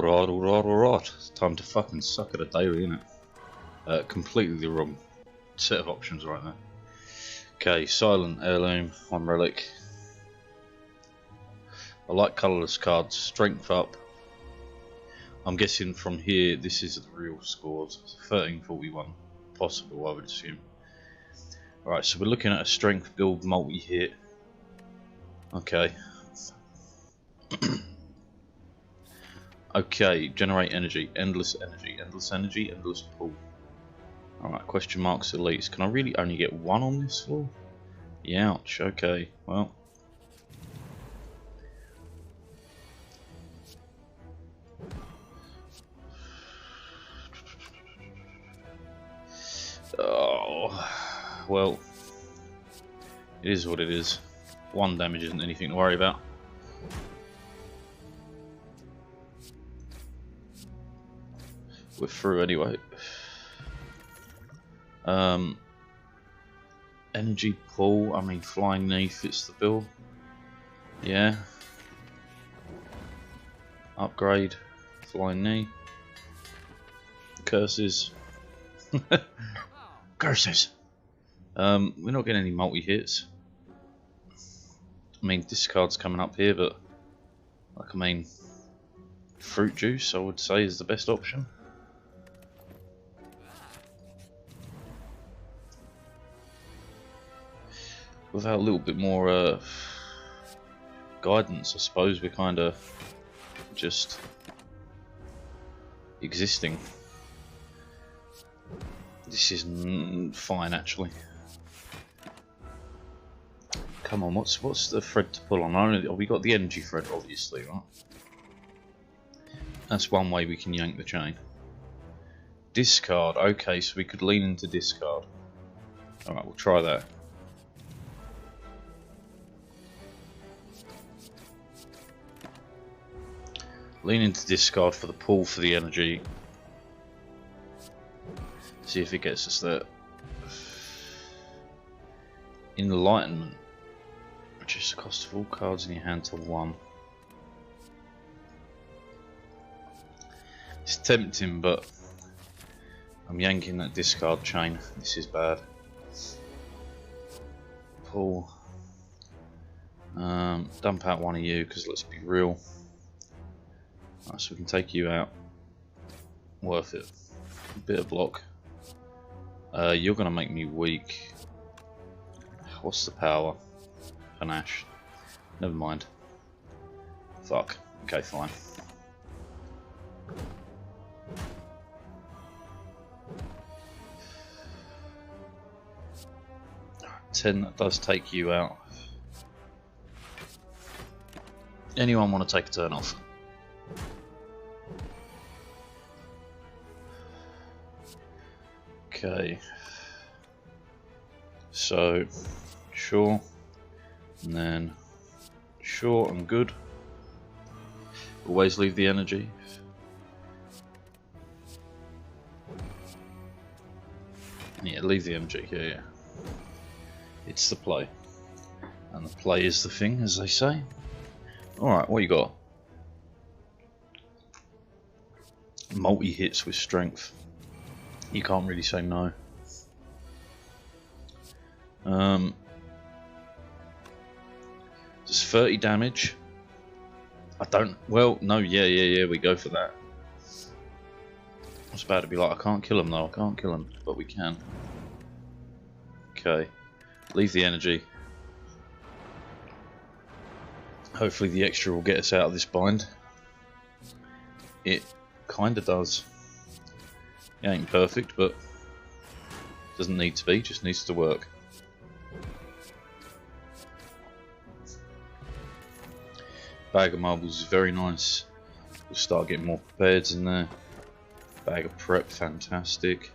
Alright. It's time to fucking suck at a daily, innit? Completely the wrong set of options right now. Okay, Silent Heirloom on Relic. I like colourless cards. Strength up. I'm guessing from here this is the real scores. 1341 possible, I would assume. Alright, so we're looking at a strength build multi-hit. Okay. Okay, generate energy, endless pull. Alright, question marks elites. Can I really only get one on this floor? Ouch, okay, well. Oh, well. It is what it is. One damage isn't anything to worry about. We're through anyway. Energy pull, I mean flying knee fits the bill. Yeah. Upgrade, flying knee. Curses. Curses. We're not getting any multi-hits. I mean, discard's coming up here, but like, I mean, fruit juice I would say is the best option. Without a little bit more guidance, I suppose we're kind of just existing. This is fine, actually. Come on, what's the thread to pull on? We got the energy thread, obviously, right? That's one way we can yank the chain. Discard. Okay, so we could lean into discard. All right, we'll try that. Lean into discard for the pull for the energy. See if it gets us there. Enlightenment. Reduce the cost of all cards in your hand to 1. It's tempting, but I'm yanking that discard chain. This is bad. Pull. Dump out one of you, because let's be real. Right, so we can take you out. Worth it. Bit of block. You're going to make me weak. What's the power? Panache. Never mind. Fuck. Okay, fine. Ten, that does take you out. Anyone want to take a turn off? Okay, so sure, and then sure and good. Always leave the energy. Yeah, leave the energy. Yeah. It's the play, and the play is the thing, as they say. All right, what you got? Multi hits with strength. You can't really say no. Just 30 damage. I don't. Well, no. Yeah. We go for that. I was about to be like, I can't kill him though. I can't kill him, but we can. Okay. Leave the energy. Hopefully, the extra will get us out of this bind. It kind of does. It ain't perfect, but doesn't need to be, just needs to work. Bag of marbles is very nice. We'll start getting more prepared in there. Bag of prep, fantastic.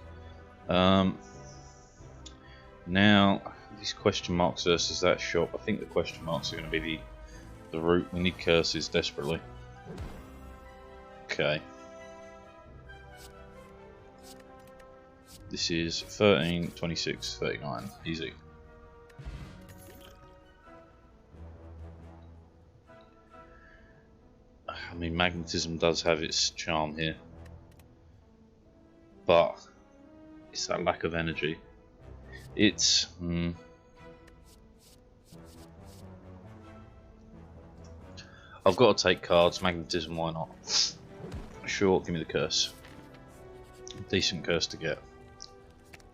Now, these question marks versus that shop. I think the question marks are going to be the route. We need curses desperately. Okay. This is 13, 26, 39. Easy. I mean, mean, magnetism does have its charm here, but it's that lack of energy. It's I've got to take cards. Magnetism, why not? Sure, give me the curse. Decent curse to get.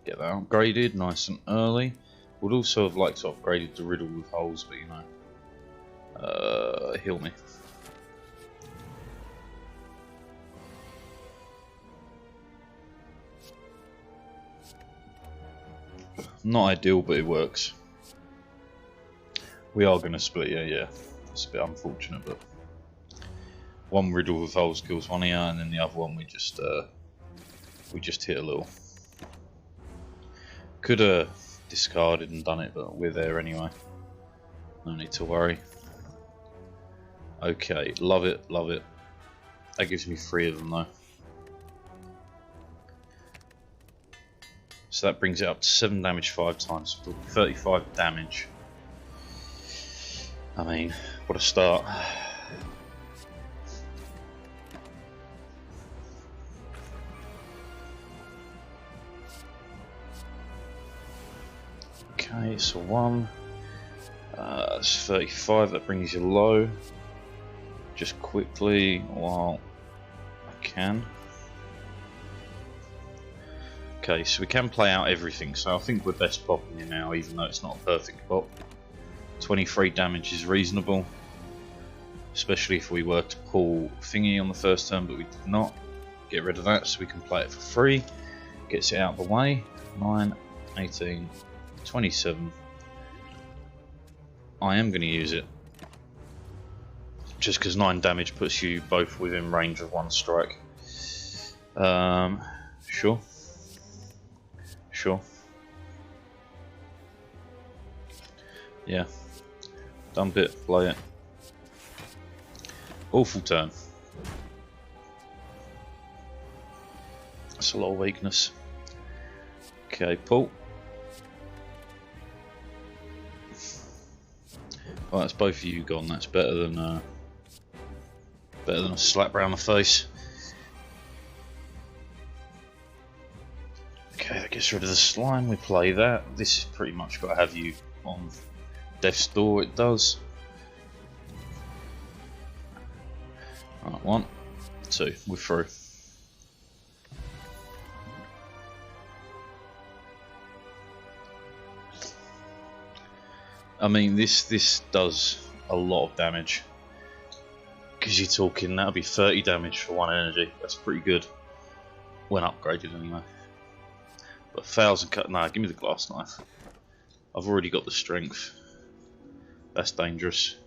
Get that upgraded nice and early. Would also have liked to upgrade the riddle with holes, but you know. Heal me. Not ideal, but it works. We are going to split, yeah. It's a bit unfortunate, but one riddle with holes kills one here, and then the other one we just hit a little. Could have discarded and done it, but we're there anyway. No need to worry. Okay, love it, love it. That gives me 3 of them though. So that brings it up to 7 damage 5 times, 35 damage. I mean, what a start. Okay, so 1. That's 35, that brings you low. Just quickly, while I can. Okay, so we can play out everything, so I think we're best popping it now, even though it's not a perfect pop. 23 damage is reasonable, especially if we were to pull thingy on the first turn, but we did not. Get rid of that so we can play it for free. Gets it out of the way. 9, 18, 27. I am going to use it, just because 9 damage puts you both within range of 1 strike. Sure. Yeah. Dump it, play it. Awful turn. That's a lot of weakness. Okay, pull. Well, that's both of you gone. That's better than a slap round the face. Okay, that gets rid of the slime. We play that. This has pretty much got to have you on death's door. It does. Right, 1, 2. We're through. I mean, this does a lot of damage, because you're talking that'll be 30 damage for 1 energy. That's pretty good when upgraded, anyway. But 1,000 cut. Nah, give me the glass knife. I've already got the strength. That's dangerous.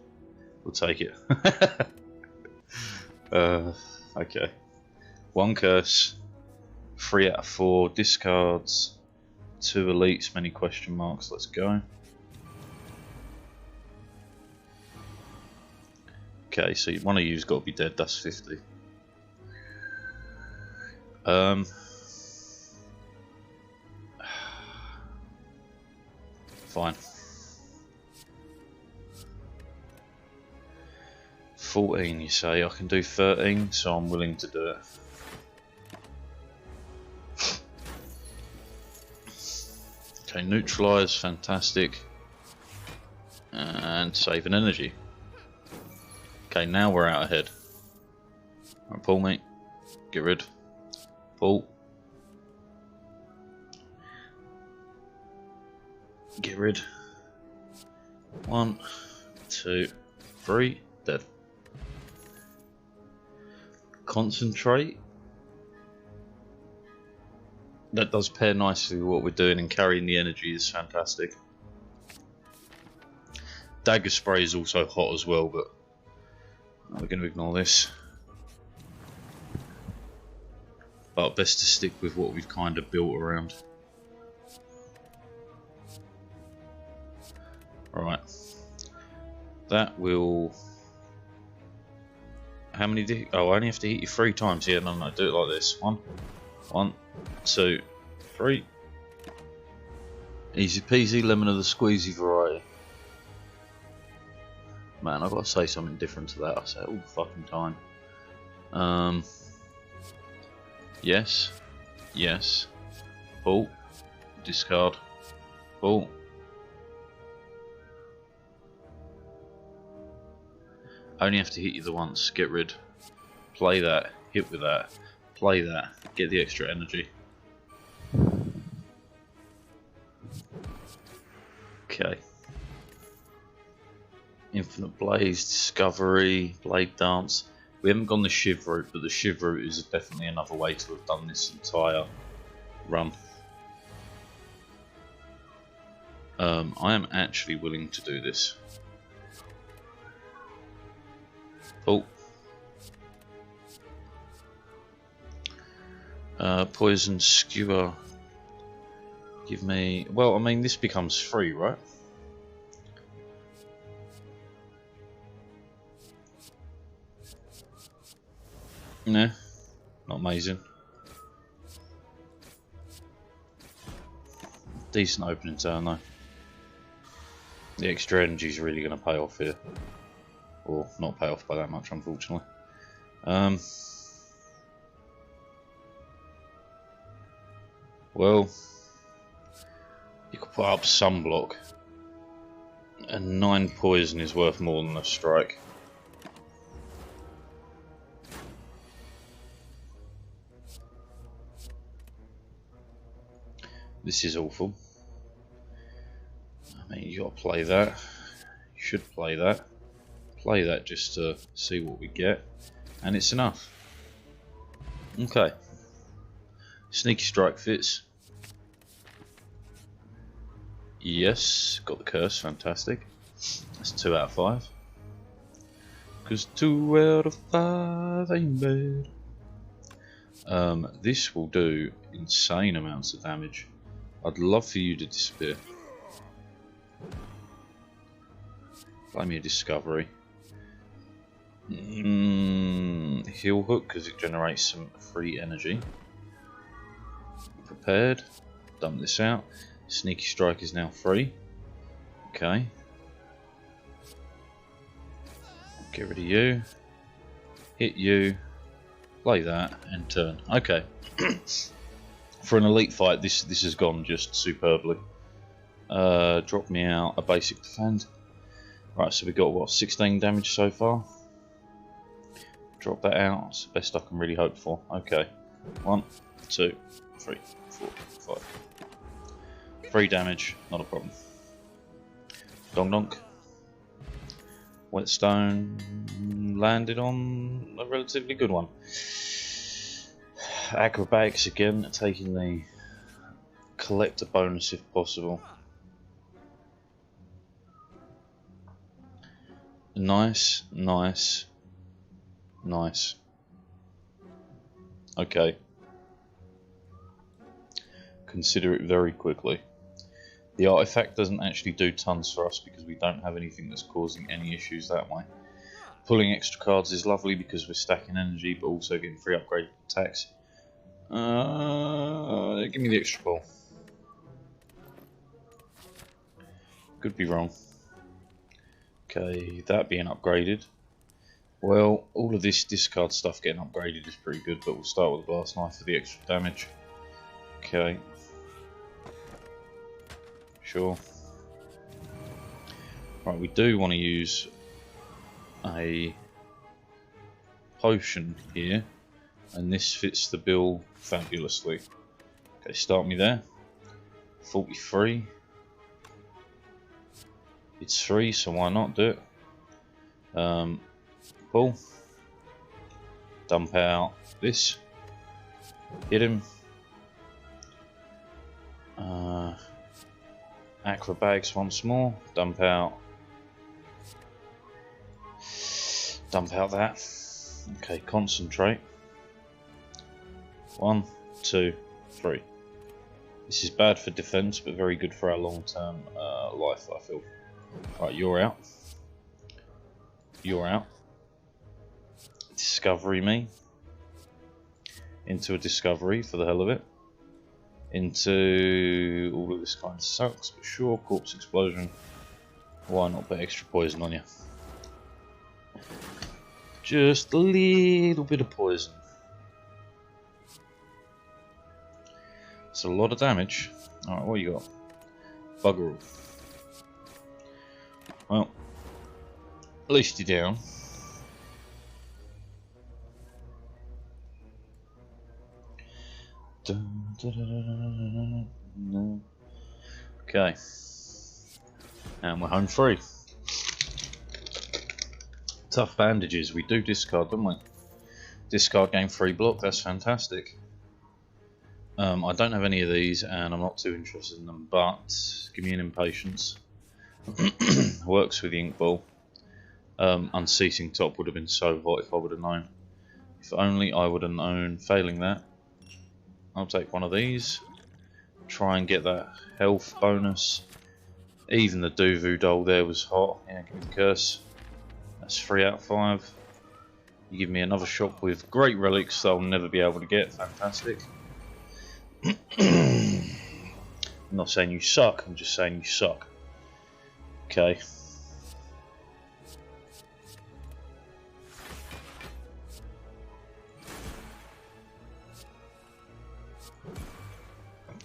We'll take it. Okay. 1 curse. 3 out of 4 discards. 2 elites. Many question marks. Let's go. Okay, so one of you's got to be dead. That's 50. Fine. 14, you say? I can do 13, so I'm willing to do it. Okay, neutralise, fantastic. And save an energy. Okay, now we're out ahead. Right, pull me. Get rid. Pull. Get rid. 1, 2, 3. Dead. Concentrate. That does pair nicely with what we're doing, and carrying the energy is fantastic. Dagger spray is also hot as well, but we're going to ignore this. But best to stick with what we've kind of built around. Alright. That will... How many did... Oh, I only have to hit you 3 times. Yeah, no, do it like this. 1, 2, 3. Easy peasy, lemon of the squeezy variety. Man, I've got to say something different to that. I say it all the fucking time. Yes. Yes. Pull. Discard. Pull. Only have to hit you the once. Get rid. Play that. Hit with that. Play that. Get the extra energy. Okay. Infinite Blaze, Discovery, Blade Dance. We haven't gone the Shiv route, but the Shiv route is definitely another way to have done this entire run. I am actually willing to do this. Oh. Poison Skewer. Give me... Well, I mean, this becomes free, right? Nah, not amazing. Decent opening turn though. The extra energy is really going to pay off here. Or not pay off by that much, unfortunately. Well, you could put up Sunblock. And 9 poison is worth more than a strike. This is awful. I mean, you got to play that. You should play that. Play that just to see what we get. And it's enough. Okay. Sneaky Strike fits. Yes, got the curse, fantastic. That's 2 out of 5. Because 2 out of 5 ain't bad. This will do insane amounts of damage. I'd love for you to disappear. Play me a Discovery. Heal Hook because it generates some free energy. Prepared. Dump this out. Sneaky Strike is now free. Okay. Get rid of you. Hit you. Play that and turn. Okay. For an elite fight, this has gone just superbly. Drop me out a basic defend. Right, so we got what, 16 damage so far. Drop that out. It's the best I can really hope for. Okay. 1, 2, 3, 4, 5. 3 damage, not a problem. Dong donk. Whetstone landed on a relatively good one. Acrobatics again, taking the collector bonus if possible. Nice, nice, nice. Okay. Consider it very quickly. The artifact doesn't actually do tons for us because we don't have anything that's causing any issues that way. Pulling extra cards is lovely because we're stacking energy but also getting free upgraded attacks. Give me the extra ball. Could be wrong. Okay, that being upgraded. Well, all of this discard stuff getting upgraded is pretty good, but we'll start with the Blast Knife for the extra damage. Okay. Sure. Right, we do want to use a potion here, and this fits the bill fabulously. Okay, start me there. 43. It's free, so why not do it? Pull. Dump out this. Hit him. Acrobatics once more. Dump out that. Okay, concentrate. 1, 2, 3. This is bad for defense, but very good for our long-term life, I feel. Right, you're out. You're out. Discovery me. Into a Discovery for the hell of it. Into all of this kind of sucks, but sure, Corpse Explosion. Why not put extra poison on you? Just a little bit of poison. It's a lot of damage. Alright, what you got? Bugger all. Well, at least you're down. Okay. And we're home free. Tough bandages. We do discard, don't we? Discard game free block. That's fantastic. I don't have any of these, and I'm not too interested in them. But give me an impatience. Works with the ink ball. Unceasing top would have been so hot if I would have known. If only I would have known. Failing that, I'll take one of these. Try and get that health bonus. Even the Duvu doll there was hot. Yeah, give me the curse. That's 3 out of 5. You give me another shop with great relics that I'll never be able to get. Fantastic. I'm not saying you suck, I'm just saying you suck. Okay.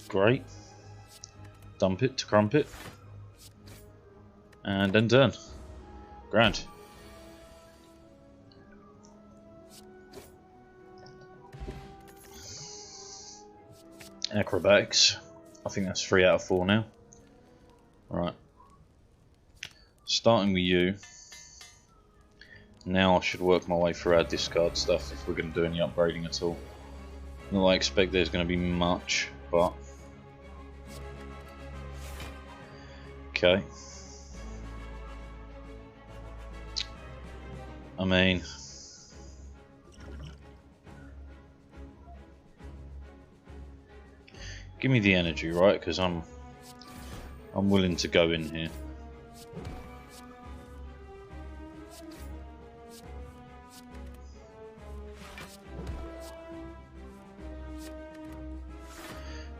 Great. Dump it to crumpet. And then turn. Grand. Acrobatics. I think that's 3 out of 4 now. Right. Starting with you. Now I should work my way through our discard stuff if we're going to do any upgrading at all. Not that I expect there's going to be much, but... Okay. I mean... Give me the energy, right? Because I'm willing to go in here.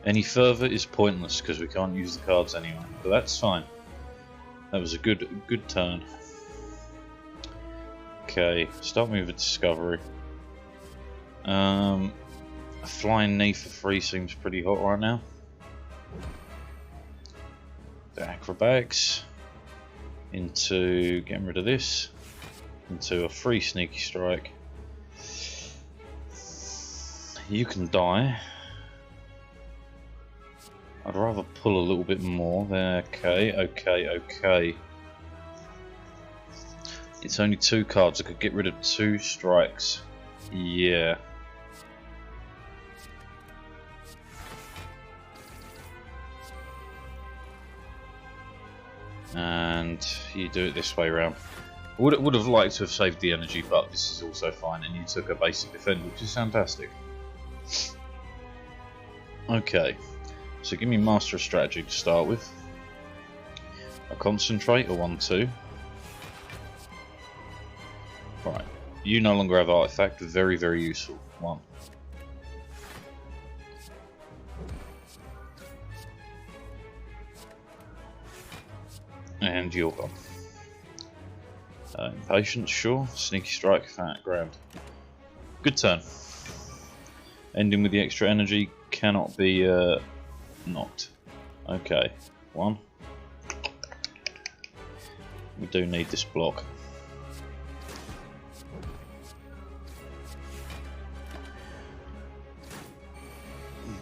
Any further is pointless because we can't use the cards anyway. But that's fine. That was a good turn. Okay, start me with a discovery. A flying knee for free seems pretty hot right now. The acrobatics into getting rid of this, into a free sneaky strike. You can die. I'd rather pull a little bit more there. Okay. It's only 2 cards. I could get rid of 2 strikes. Yeah. And you do it this way around. I would have liked to have saved the energy, but this is also fine. And you took a basic defend, which is fantastic. Okay. So give me Master of Strategy to start with. A Concentrate, a 1-2. Right. You no longer have Artifact, very, very useful. 1. And you're gone. Impatience, sure. Sneaky Strike, fat, grand. Good turn. Ending with the extra energy cannot be knocked. Okay, 1. We do need this block.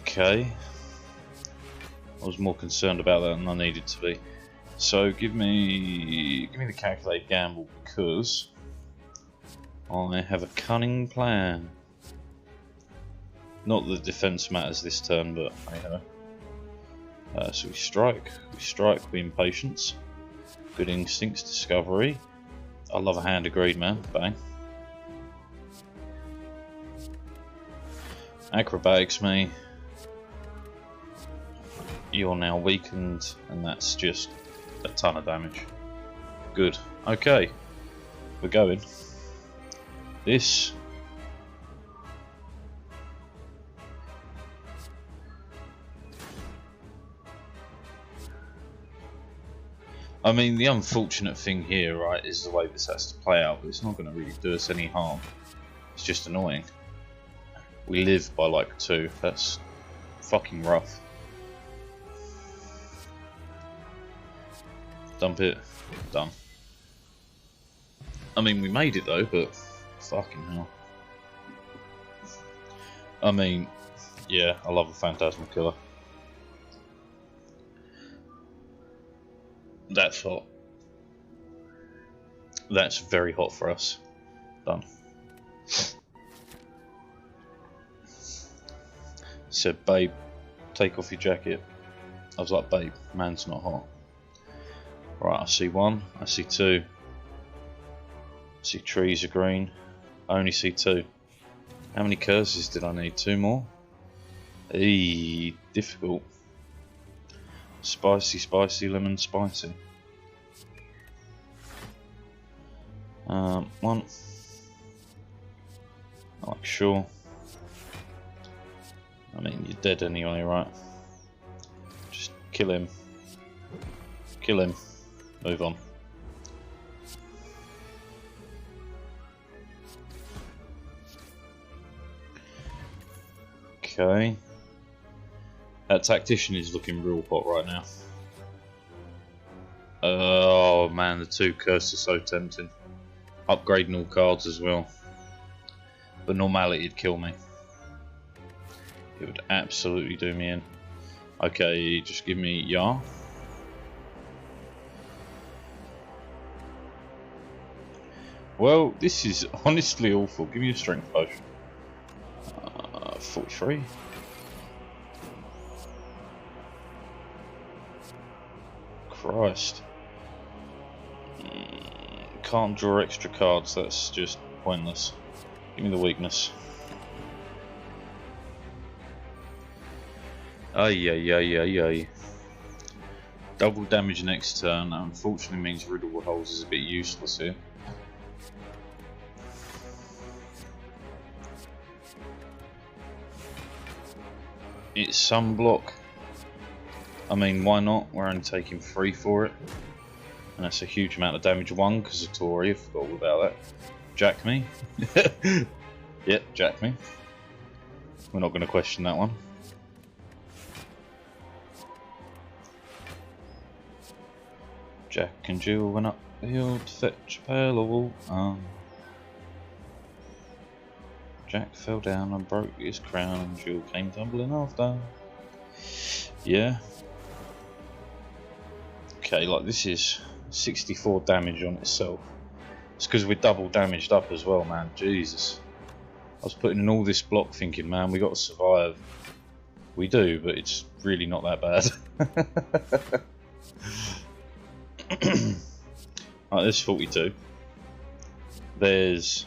Okay. I was more concerned about that than I needed to be. So give me the calculated gamble because I have a cunning plan. Not that defense matters this turn, but hey ho. So we strike with impatience. Good instincts, discovery. I love a hand of greed, man. Bang. Acrobatics me. You're now weakened, and that's just a ton of damage. Good. Okay. We're going. This. I mean, the unfortunate thing here, right, is the way this has to play out, but it's not going to really do us any harm. It's just annoying. We live by like 2. That's fucking rough. Dump it. Done. I mean, we made it though, but fucking hell. I mean, yeah, I love a Phantasmal Killer. That's hot. That's very hot for us. Done. Said, babe, take off your jacket. I was like, babe, man's not hot. Right, I see 1, I see 2. I see trees are green. I only see 2. How many curses did I need? 2 more? Eee, difficult. Spicy, spicy, lemon, spicy. 1. Like, sure. I mean, you're dead anyway, right? Just kill him. Kill him. Move on. Okay. That tactician is looking real hot right now. Oh man, the 2 curses are so tempting. Upgrading all cards as well. But normality would kill me. It would absolutely do me in. Okay, just give me Yar. Well, this is honestly awful. Give me a strength potion. 43. Christ. Can't draw extra cards, that's just pointless. Give me the weakness. Ay. Double damage next turn, that unfortunately means Riddle Holes is a bit useless here. It's Sunblock. I mean, why not? We're only taking 3 for it. And that's a huge amount of damage. 1 because of Tori, I forgot all about that. Jack me. Yep, jack me. We're not going to question that one. Jack and Jill went up the hill to fetch a pail of water. Jack fell down and broke his crown, and Jill came tumbling after. Yeah. Okay, like this is 64 damage on itself. It's because we're double damaged up as well, man. Jesus. I was putting in all this block thinking, man, we got to survive. We do, but it's really not that bad. Right, there's 42. There's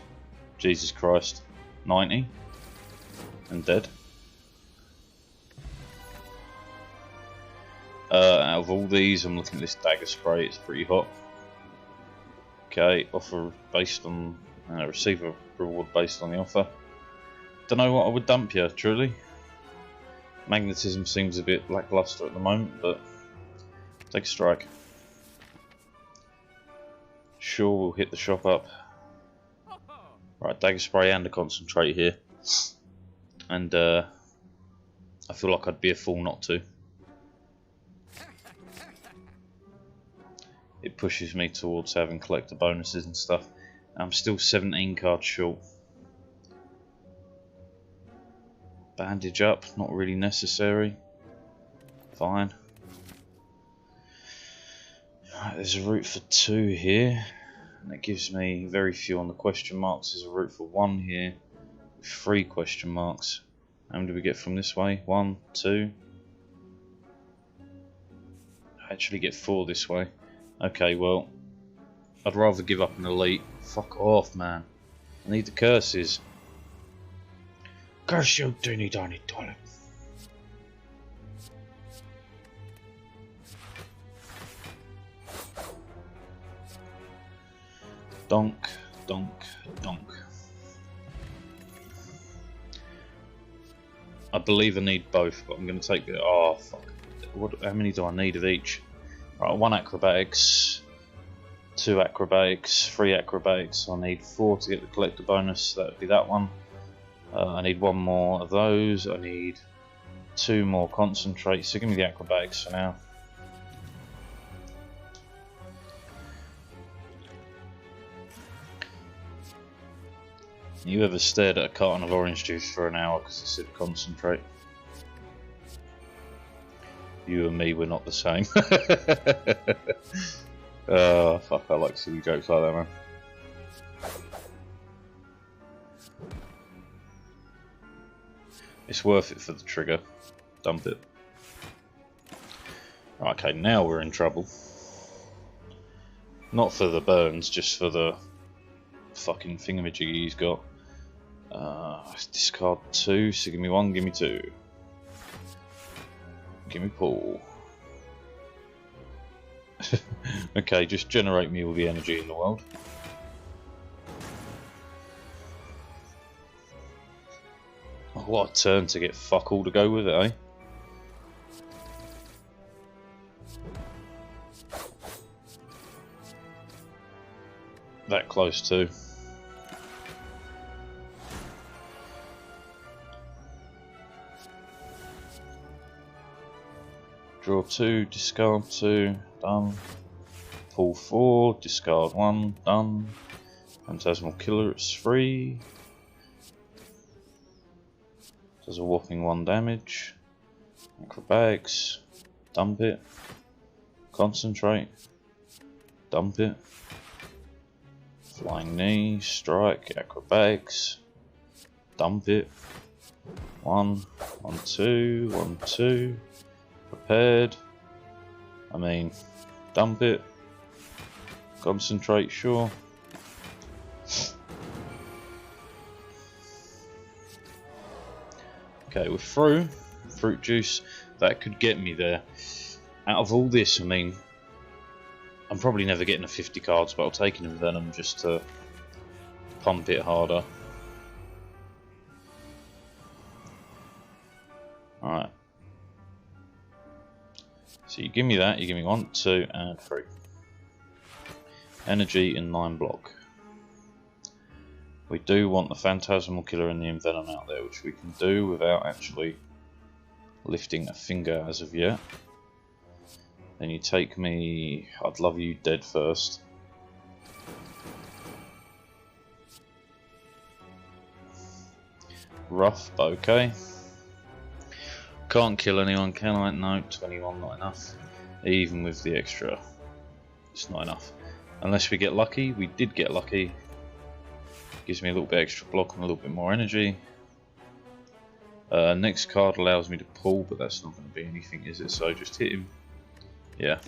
Jesus Christ, 90 and dead. Out of all these, I'm looking at this dagger spray. It's pretty hot. Okay, offer based on receive a reward based on the offer. Don't know what I would dump here, truly. Magnetism seems a bit lackluster at the moment, but take a strike. Sure, we'll hit the shop up. Right, dagger spray and a concentrate here, and I feel like I'd be a fool not to. It pushes me towards having collector bonuses and stuff. I'm still 17 cards short. Bandage up, not really necessary. Fine. Right, there's a route for 2 here. And it gives me very few on the question marks. There's a route for 1 here. With 3 question marks. How many do we get from this way? 1, 2. I actually get 4 this way. Okay, well, I'd rather give up an elite. Fuck off, man. I need the curses. Curse you, teeny tiny toilet. Donk, donk, donk. I believe I need both, but I'm going to take the... Oh, fuck. How many do I need of each? Right, 1 acrobatics, 2 acrobatics, 3 acrobatics. I need 4 to get the collector bonus, that would be that one. I need 1 more of those. I need 2 more concentrates, so give me the acrobatics for now. You ever stared at a carton of orange juice for an hour because it said concentrate? You and me, we're not the same. Oh, fuck, I like silly jokes like that, man. It's worth it for the trigger. Dump it. Right, okay, now we're in trouble. Not for the burns, just for the fucking thingamajiggy he's got. Discard 2, so give me 1, give me 2. Give me pull. Okay, just generate me all the energy in the world. Oh, what a turn to get fuck all to go with it, eh? That close too. Draw 2, discard 2, done. Pull 4, discard 1, done. Phantasmal Killer, it's free. Does a whopping 1 damage. Acrobatics, dump it. Concentrate, dump it. Flying Knee, strike, acrobatics, dump it. 1, 1, 2, 1, 2. Prepared. I mean, dump it. Concentrate, sure. Okay, we're through. Fruit juice, that could get me there. Out of all this, I mean, I'm probably never getting a 50 cards, but I'll take an Envenom just to pump it harder. Alright. So you give me that, you give me 1, 2, and 3. Energy in 9 block. We do want the Phantasmal Killer and the Envenom out there, which we can do without actually lifting a finger as of yet. Then you take me, I'd love you dead first. Rough, but okay. Can't kill anyone, can I? No, 21 not enough. Even with the extra, it's not enough. Unless we get lucky. We did get lucky. Gives me a little bit extra block and a little bit more energy. Next card allows me to pull, but that's not going to be anything, is it? So just hit him. Yeah.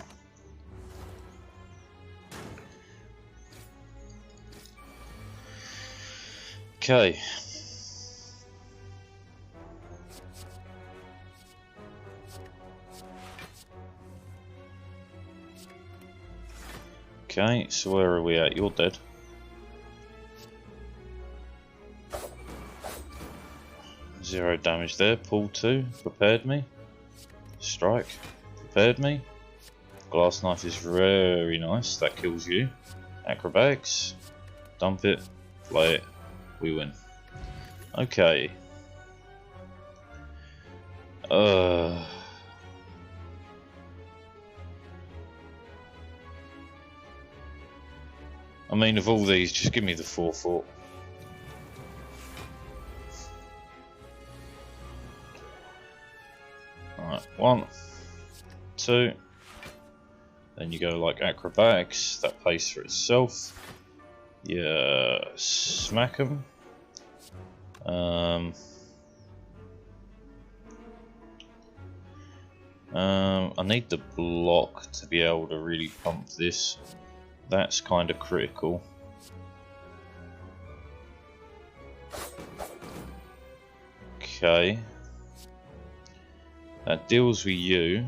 Okay. Okay, so where are we at? You're dead. Zero damage there. Pull 2. Prepared me. Strike. Prepared me. Glass Knife is very nice. That kills you. Acrobatics. Dump it. Play it. We win. Okay. I mean, of all these, just give me the 4/4. Alright, 1, 2. Then you go like acrobatics, that pays for itself. Yeah, smack 'em. I need the block to be able to really pump this. That's kind of critical. Okay. That deals with you.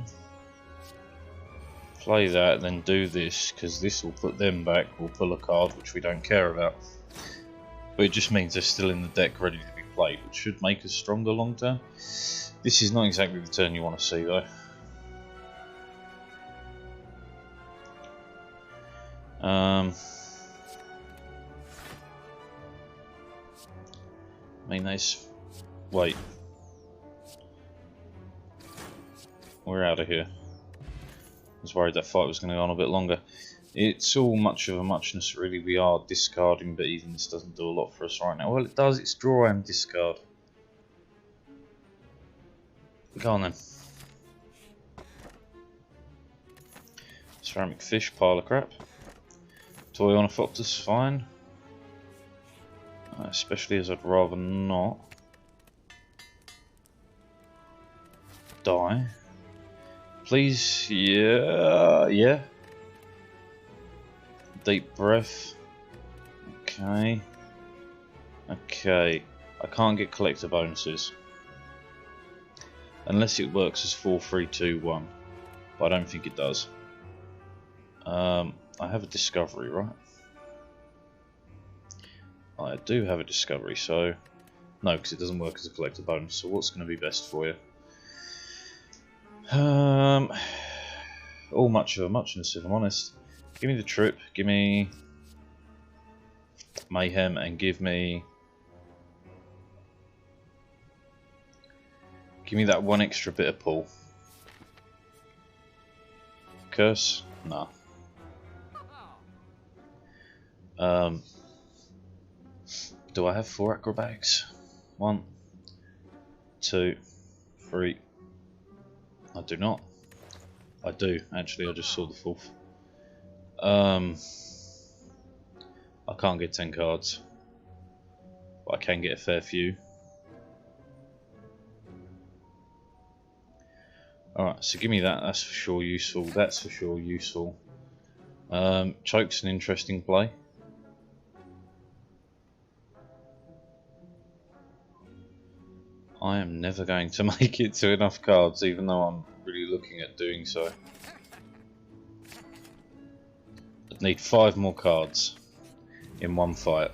Play that, then do this, because this will put them back. We'll pull a card which we don't care about. But it just means they're still in the deck ready to be played, which should make us stronger long term. This is not exactly the turn you want to see though. I mean, there's... Wait. We're out of here. I was worried that fight was going to go on a bit longer. It's all much of a muchness, really. We are discarding, but even this doesn't do a lot for us right now. Well, it does. It's draw and discard. Go on then. Ceramic fish, pile of crap. Toy Ornithopter, fine. Especially as I'd rather not die. Please, yeah. Deep breath. Okay. I can't get collector bonuses. Unless it works as 4, 3, 2, 1. But I don't think it does. I have a discovery, right? I do have a discovery, so... No, because it doesn't work as a collector bonus, so what's going to be best for you? All much of a muchness, if I'm honest. Give me the trip, give me... Mayhem, and give me... Give me that one extra bit of pull. Curse? Nah. Do I have 4 acrobatics? 1, 2, 3. I do not. I do, actually, I just saw the 4th. I can't get 10 cards. But I can get a fair few. Alright, so give me that, that's for sure useful, that's for sure useful. Choke's an interesting play. I am never going to make it to enough cards, even though I'm really looking at doing so. I'd need 5 more cards in one fight.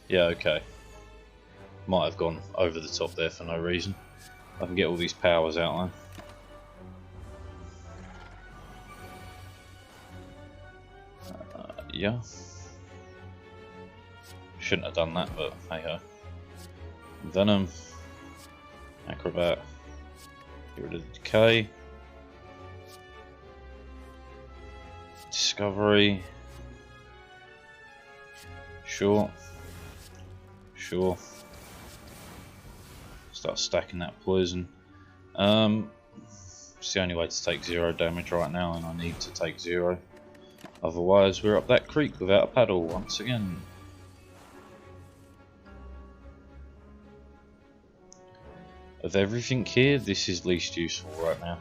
Yeah, okay. Might have gone over the top there for no reason. I can get all these powers out now. Yeah. Shouldn't have done that, but hey ho. Venom. Acrobat. Get rid of the decay. Discovery. Sure. Sure. Start stacking that poison. It's the only way to take 0 damage right now, and I need to take 0. Otherwise, we're up that creek without a paddle once again. Of everything here, this is least useful right now.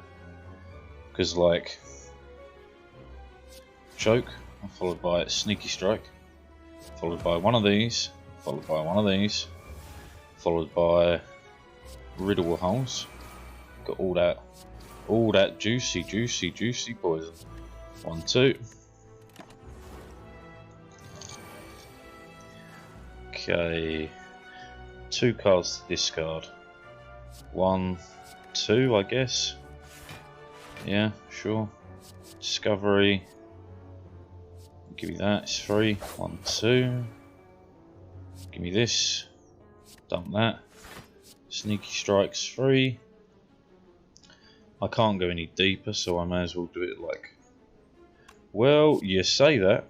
Because, like, choke, followed by sneaky strike, followed by one of these, followed by one of these, followed by riddle holes. Got all that juicy poison. 1, 2. Okay, 2 cards to discard. 1, 2, I guess. Yeah, sure. Discovery. Give me that, it's free. 1, 2. Give me this. Dump that. Sneaky strike's free. I can't go any deeper, so I may as well do it like... Well, you say that.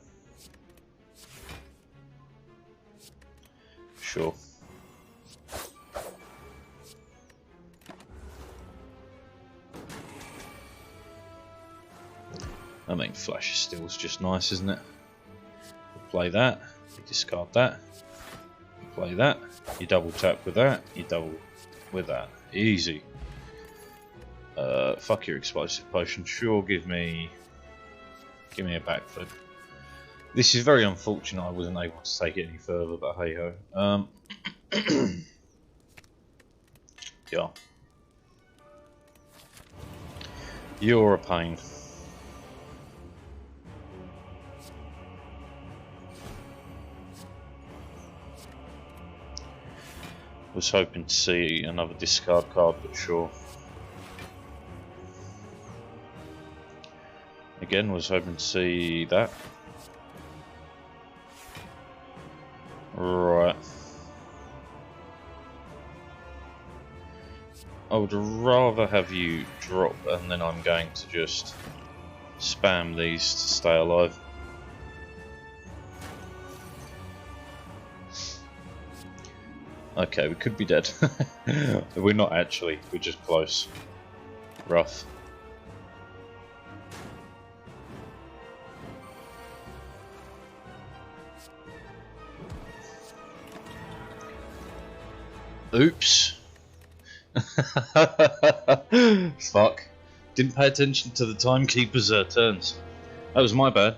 Sure. I mean, Flash of Steel's just nice, isn't it? You play that, you discard that, you play that, you double tap with that, you double with that. Easy. Fuck your explosive potion. Sure, give me a backflip. This is very unfortunate I wasn't able to take it any further, but hey ho. Yeah. You're a pain. Was hoping to see another discard card, but sure. Again, was hoping to see that. Right. I would rather have you drop, and then I'm going to just spam these to stay alive. Okay, we could be dead. We're not actually, we're just close. Rough. Oops. Fuck. Didn't pay attention to the timekeeper's turns. That was my bad.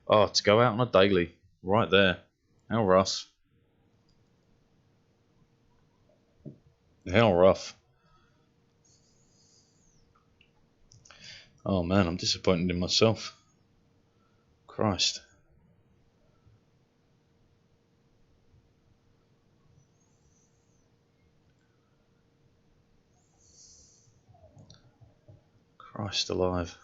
Oh, to go out on a daily. Right there. How rough. How rough. Oh man, I'm disappointed in myself. Christ. Christ alive.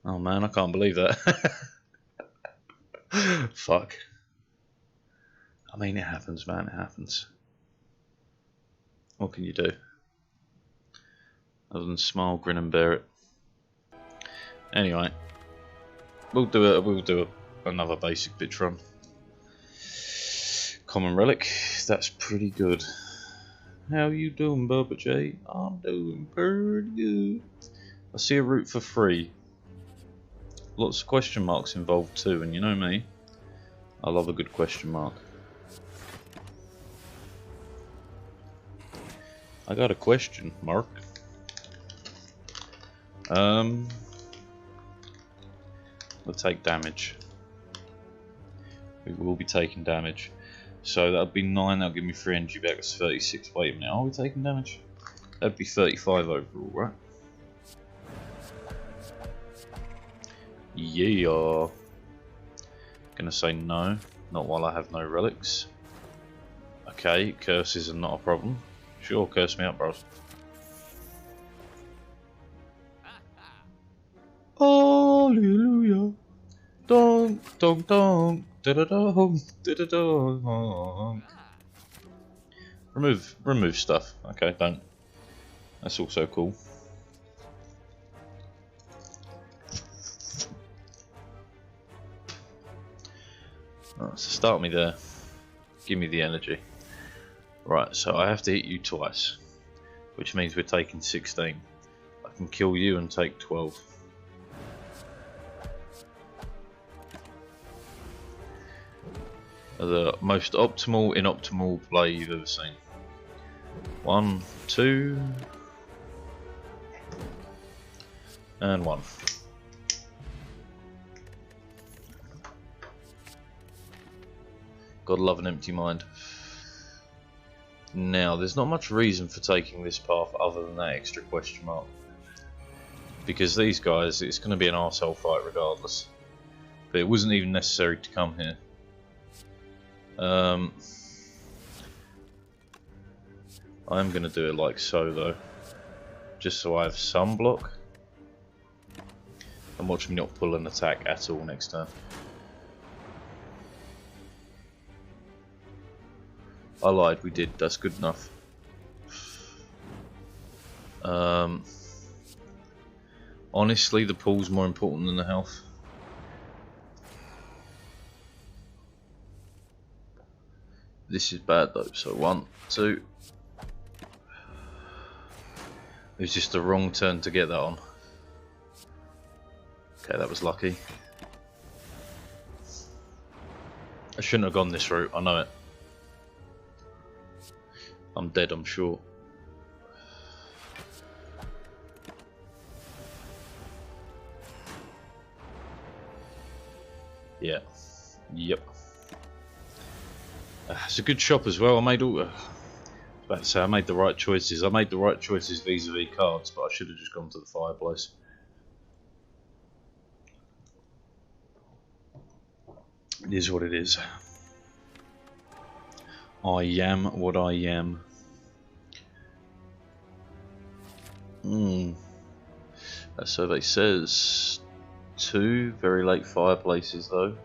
Oh man, I can't believe that. Fuck. I mean, it happens, man, it happens. What can you do? Other than smile, grin and bear it. Anyway, we'll do another basic bitch run. Common relic, that's pretty good. How you doing, Bubba J? I'm doing pretty good. I see a route for free. Lots of question marks involved too, and you know me, I love a good question mark. I got a question mark. We'll take damage. We will be taking damage. So that'll be 9, that'll give me 3 energy back, that's 36. Wait a minute, are we taking damage? That'd be 35 overall, right? Yeah. Gonna say no, not while I have no relics. Okay, curses are not a problem. Sure, curse me up, bros. Hallelujah. Dong, dong, dong, da da dong, da da dong. Remove stuff. Okay, don't. That's also cool. Right, so start me there. Give me the energy. Right, so I have to hit you twice, which means we're taking 16. I can kill you and take 12. The most optimal, inoptimal play you've ever seen. 1, 2, and 1. Gotta love an empty mind. Now, there's not much reason for taking this path other than that extra question mark. Because these guys, it's going to be an arsehole fight regardless. But it wasn't even necessary to come here. I'm going to do it like so though. Just so I have some block. And watch me not pull an attack at all next turn. I lied, we did, that's good enough. Honestly, the pool's more important than the health. This is bad though, so 1, 2. It was just the wrong turn to get that on. Okay, that was lucky. I shouldn't have gone this route, I know it. I'm dead, I'm sure. Yeah. Yep. It's a good shop as well. I made all. But so I made the right choices. I made the right choices vis-a-vis cards, but I should have just gone to the fireplace. It is what it is. I am what I am. That survey says 2 very late fireplaces though.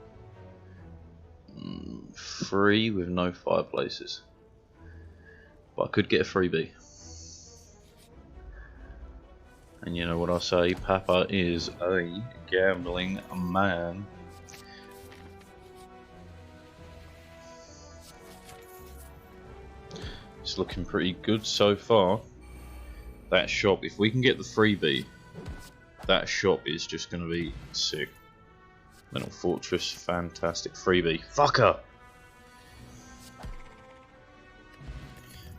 3 with no fireplaces. But I could get a freebie. And you know what I say, Papa is a gambling man. It's looking pretty good so far. That shop, if we can get the freebie, that shop is just going to be sick. Mental Fortress, fantastic freebie. Fucker!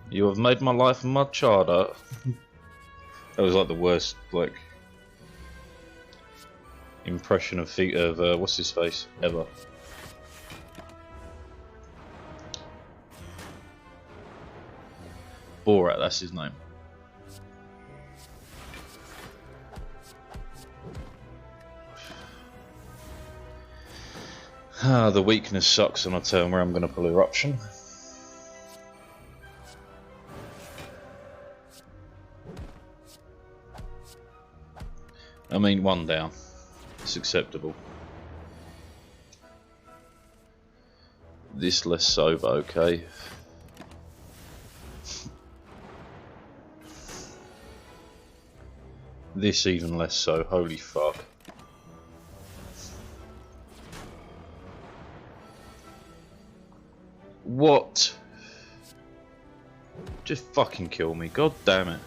You have made my life much harder. That was like the worst, like, impression of what's his face ever. Borat, that's his name. The weakness sucks on a turn where I'm going to pull Eruption. I mean, 1 down. It's acceptable. This less so, but okay. This even less so, holy fuck. What? Just fucking kill me, god damn it.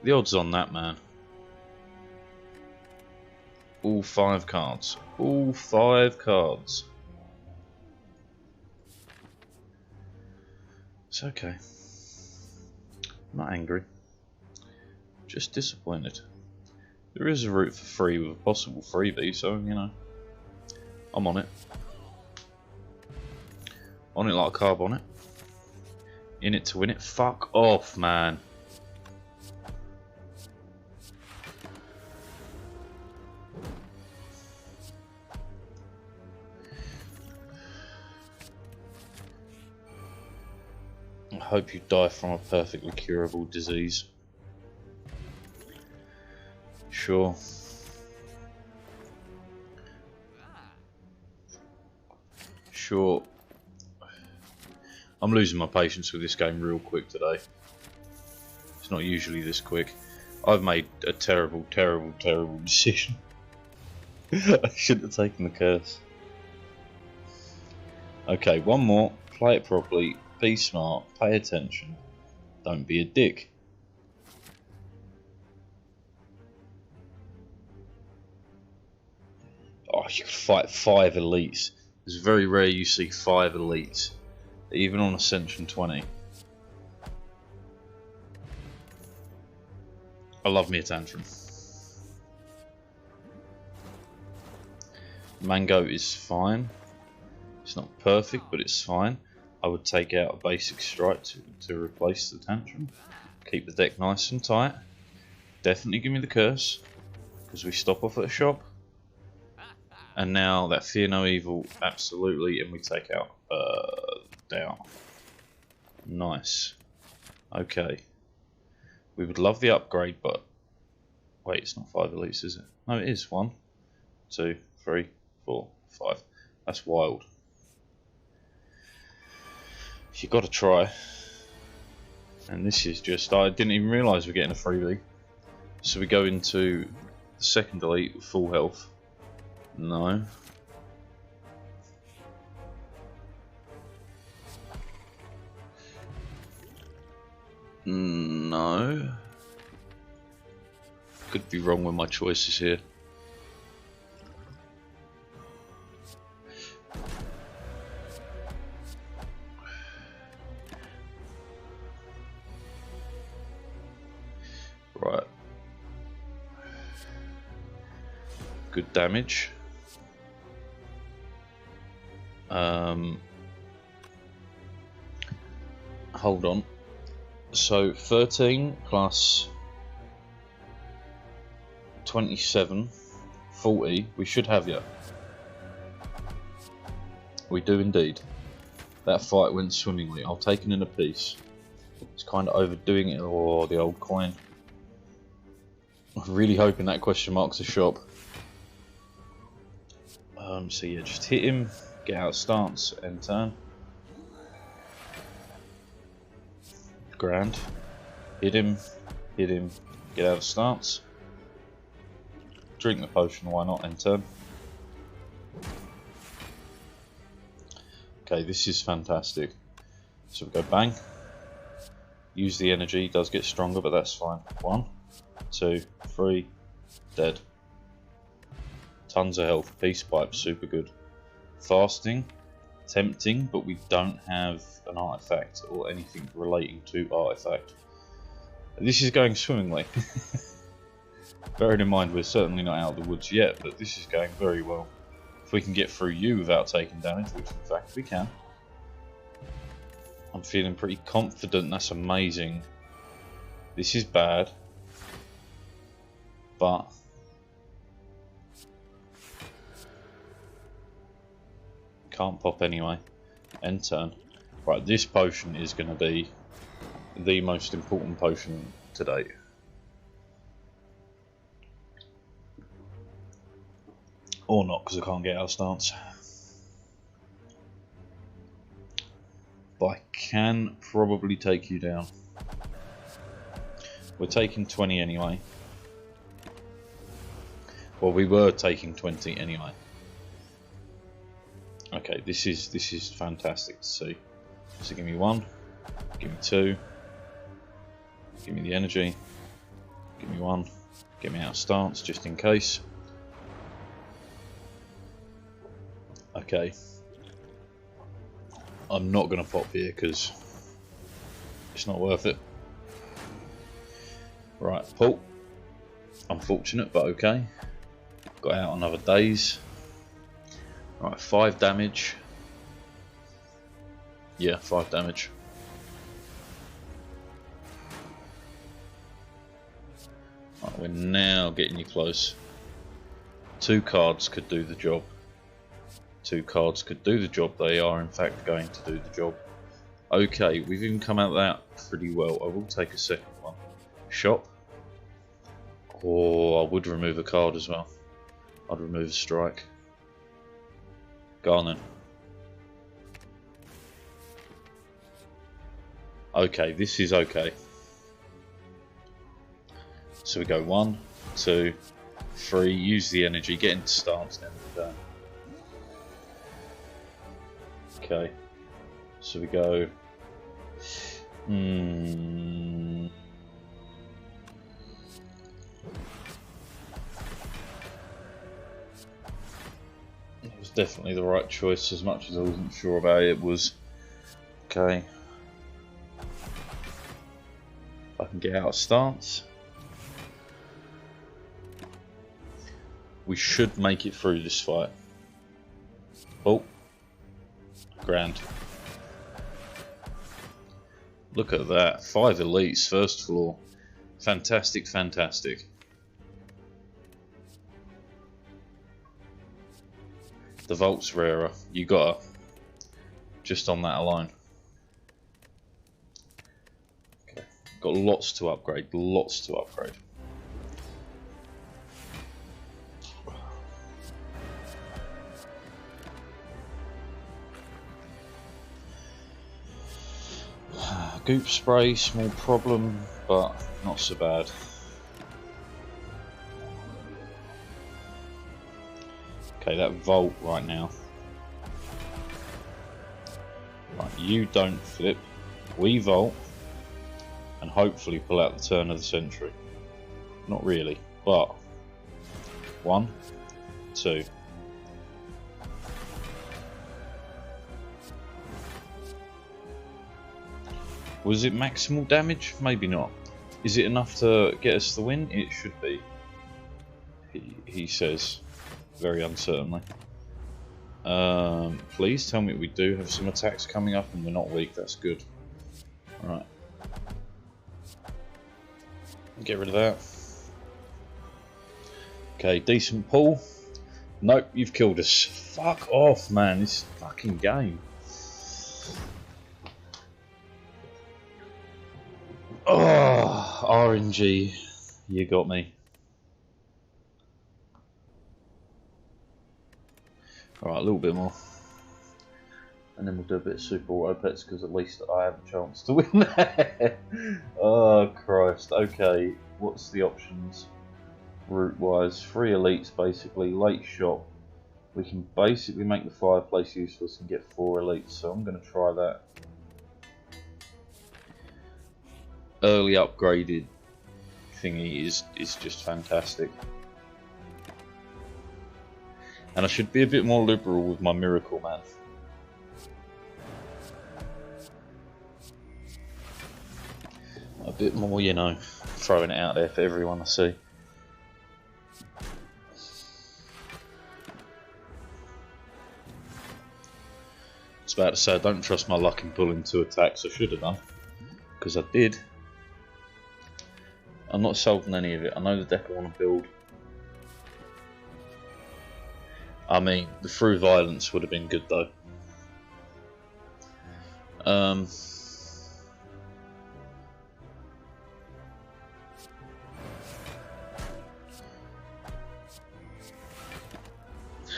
The odds on that, man. All 5 cards. All 5 cards. It's okay. I'm not angry. Just disappointed. There is a route for free with a possible freebie, so, you know, I'm on it. On it like a carb on it. In it to win it. Fuck off, man. I hope you die from a perfectly curable disease. Sure. Sure. I'm losing my patience with this game real quick today. It's not usually this quick. I've made a terrible, terrible, terrible decision. I shouldn't have taken the curse. Okay, 1 more. Play it properly. Be smart. Pay attention. Don't be a dick. Oh, you could fight 5 elites. It's very rare you see 5 elites, even on Ascension 20. I love me a Tantrum. Mango is fine. It's not perfect, but it's fine. I would take out a basic strike to replace the Tantrum. Keep the deck nice and tight. Definitely give me the curse, because we stop off at a shop. And now that Fear No Evil, absolutely, and we take out down. Nice. Okay. We would love the upgrade, but wait, it's not 5 elites, is it? No, it is. 1, 2, 3, 4, 5. That's wild. You got to try. And this is just, I didn't even realise we're getting a freebie. So we go into the second elite with full health. No. No. Could be wrong with my choices here. Right. Good damage. Hold on. So 13 plus 27, 40. We should have you. We do indeed. That fight went swimmingly. I'll take it in a piece. It's kind of overdoing it. Oh, the old coin. I'm really hoping that question marks a shop. So yeah, just hit him, get out of stance, end turn. Grand. Hit him, get out of stance. Drink the potion, why not, end turn. Okay, this is fantastic. So we go bang. Use the energy, does get stronger, but that's fine. 1, 2, 3, dead. Tons of health, peace pipe, super good. Fasting, tempting, but we don't have an artifact or anything relating to artifact. This is going swimmingly. Bearing in mind we're certainly not out of the woods yet, but this is going very well. If we can get through you without taking damage, which in fact we can. I'm feeling pretty confident, that's amazing. This is bad, but can't pop anyway. End turn. Right, this potion is going to be the most important potion to date. Or not, because I can't get out of stance. But I can probably take you down. We're taking 20 anyway. Well, we were taking 20 anyway. Okay, this is fantastic to see. So give me 1, give me 2, give me the energy, give me 1, get me out of stance just in case. Okay, I'm not going to pop here because it's not worth it. Right, pull. Unfortunate, but okay. Got out another daze. Right, 5 damage. Yeah, 5 damage. Right, we're now getting you close. 2 cards could do the job. 2 cards could do the job. They are in fact going to do the job. Okay, we've even come out of that pretty well. I will take a second one. Shop. Or I would remove a card as well. I'd remove a strike. Go on then. Okay, this is okay. So we go 1, 2, 3, use the energy, get into stance then. Okay. So we go. It was definitely the right choice, as much as I wasn't sure about it. It was. Okay. I can get out of stance. We should make it through this fight. Oh. Grand. Look at that. 5 elites, first floor. Fantastic, fantastic. The Vault's rarer. You got her. Just on that alone. Okay. Got lots to upgrade. Lots to upgrade. Goop spray, small problem, but not so bad. Okay, that Vault right now. Right, you don't flip. We Vault, and hopefully pull out the turn of the century. Not really, but 1, 2. Was it maximal damage? Maybe not. Is it enough to get us the win? It should be. He says, very uncertainly. Please tell me we do have some attacks coming up and we're not weak. That's good. Alright. Get rid of that. Okay, decent pull. Nope, you've killed us. Fuck off, man. This fucking game. Oh, RNG. You got me. Alright, a little bit more. And then we'll do a bit of super auto pets because at least I have a chance to win that. Oh Christ. Okay, what's the options route wise? 3 elites basically, late shop. We can basically make the fireplace useless and get 4 elites, so I'm going to try that. Early upgraded thingy is just fantastic. And I should be a bit more liberal with my miracle math. A bit more, you know, throwing it out there for everyone to see. I was about to say I don't trust my luck in pulling 2 attacks. I should have done, because I did. I'm not sold on any of it. I know the deck I want to build. I mean, the through violence would have been good though.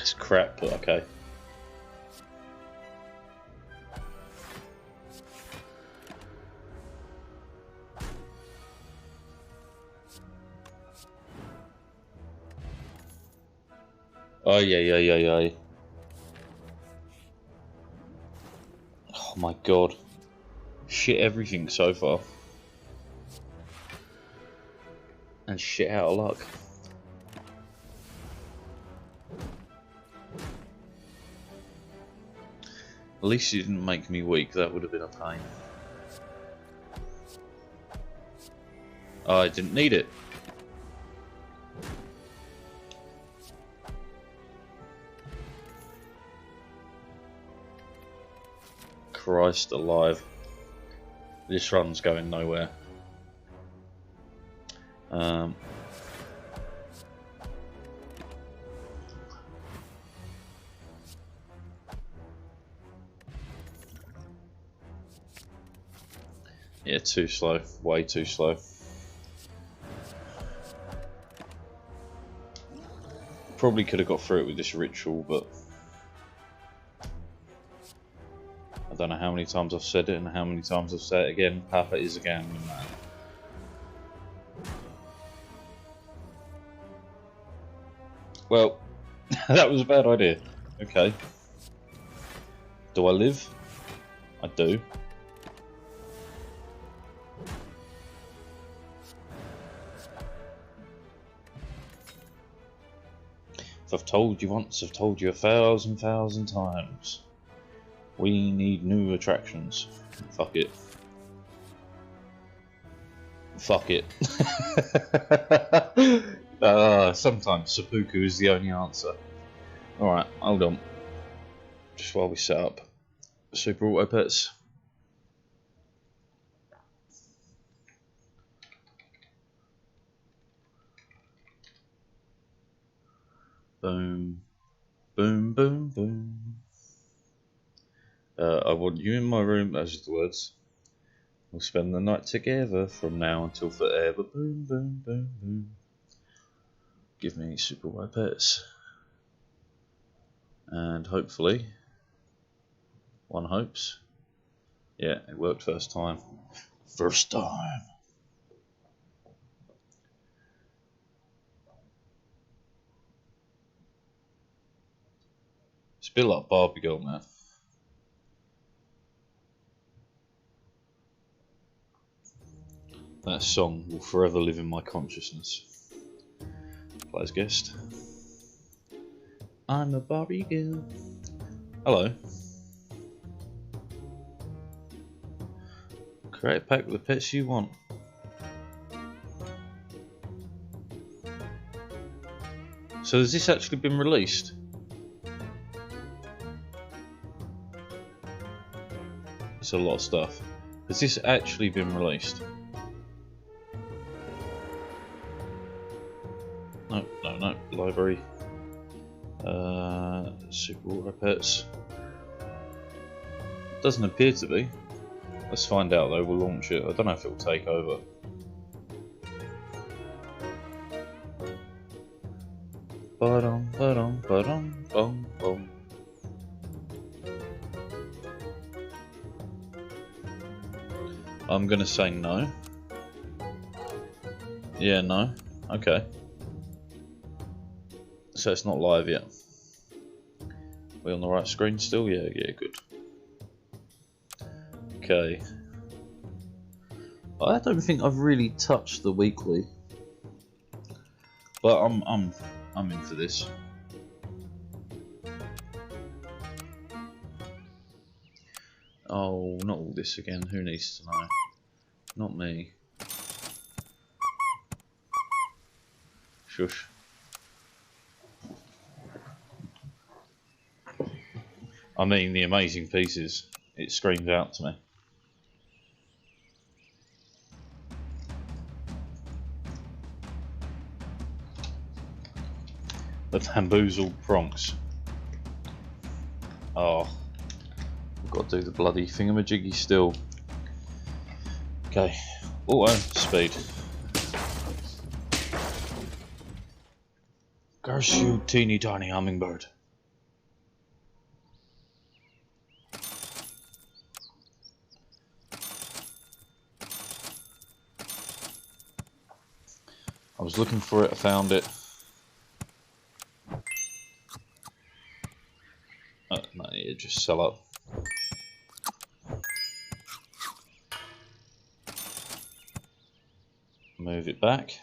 It's crap, but okay. Oh yeah. Oh my god. Shit everything so far. And shit out of luck. At least you didn't make me weak, that would have been a pain. Oh, I didn't need it. Christ alive. This run's going nowhere. Yeah, too slow. Way too slow. Probably could have got through it with this ritual, but I don't know how many times I've said it and how many times I've said it again. Papa is a gambling man. Well, that was a bad idea. Okay. Do I live? I do. If I've told you once, I've told you 1,000 times. We need new attractions. Fuck it. Fuck it. Sometimes seppuku is the only answer. Alright, hold on. Just while we set up super auto pets. Boom. Boom, boom, boom. I want you in my room, those are the words. We'll spend the night together from now until forever. Boom, boom, boom, boom. Give me super auto pets. And hopefully, one hopes. Yeah, it worked first time. First time. It's a bit like Barbie Girl, man. That song will forever live in my consciousness. Player's guest. I'm a Barbie girl. Hello. Create a pack with the pets you want. So has this actually been released? It's a lot of stuff. Has this actually been released? No, no, no. Library. Super Auto Pets. Doesn't appear to be. Let's find out though. We'll launch it. I don't know if it will take over. Ba-dum, ba-dum, ba-dum, bum, bum. I'm gonna say no. Yeah, no. Okay. So it's not live yet. We on the right screen still? Yeah, yeah, good. Okay. I don't think I've really touched the weekly, but I'm in for this. Oh, not all this again. Who needs to know? Not me. Shush. I mean, the amazing pieces. It screams out to me. The bamboozled pronks. Oh, I've got to do the bloody thingamajiggy still. Okay, auto speed. Curse you, teeny tiny hummingbird. I was looking for it, I found it. No, yeah, just sell up. Move it back.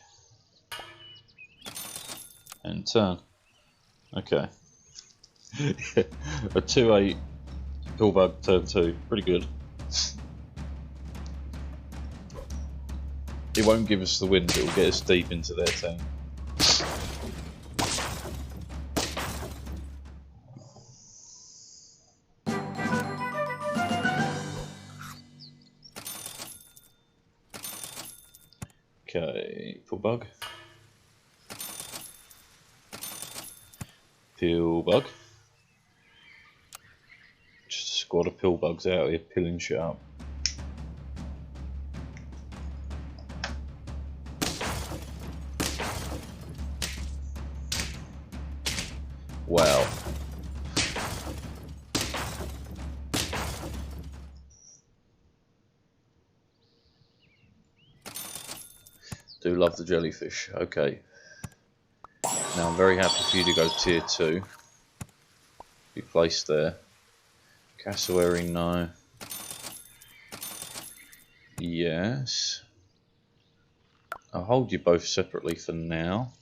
And turn. Okay. A 2-8 Pillbug turn 2. Pretty good. It won't give us the wind, it will get us deep into their team. Okay, Pillbug. Pillbug. Just a squad of Pillbugs out here pilling shit up. Wow. Do love the jellyfish. Okay. Now I'm very happy for you to go tier 2. Be placed there. Cassowary, no. Yes. I'll hold you both separately for now.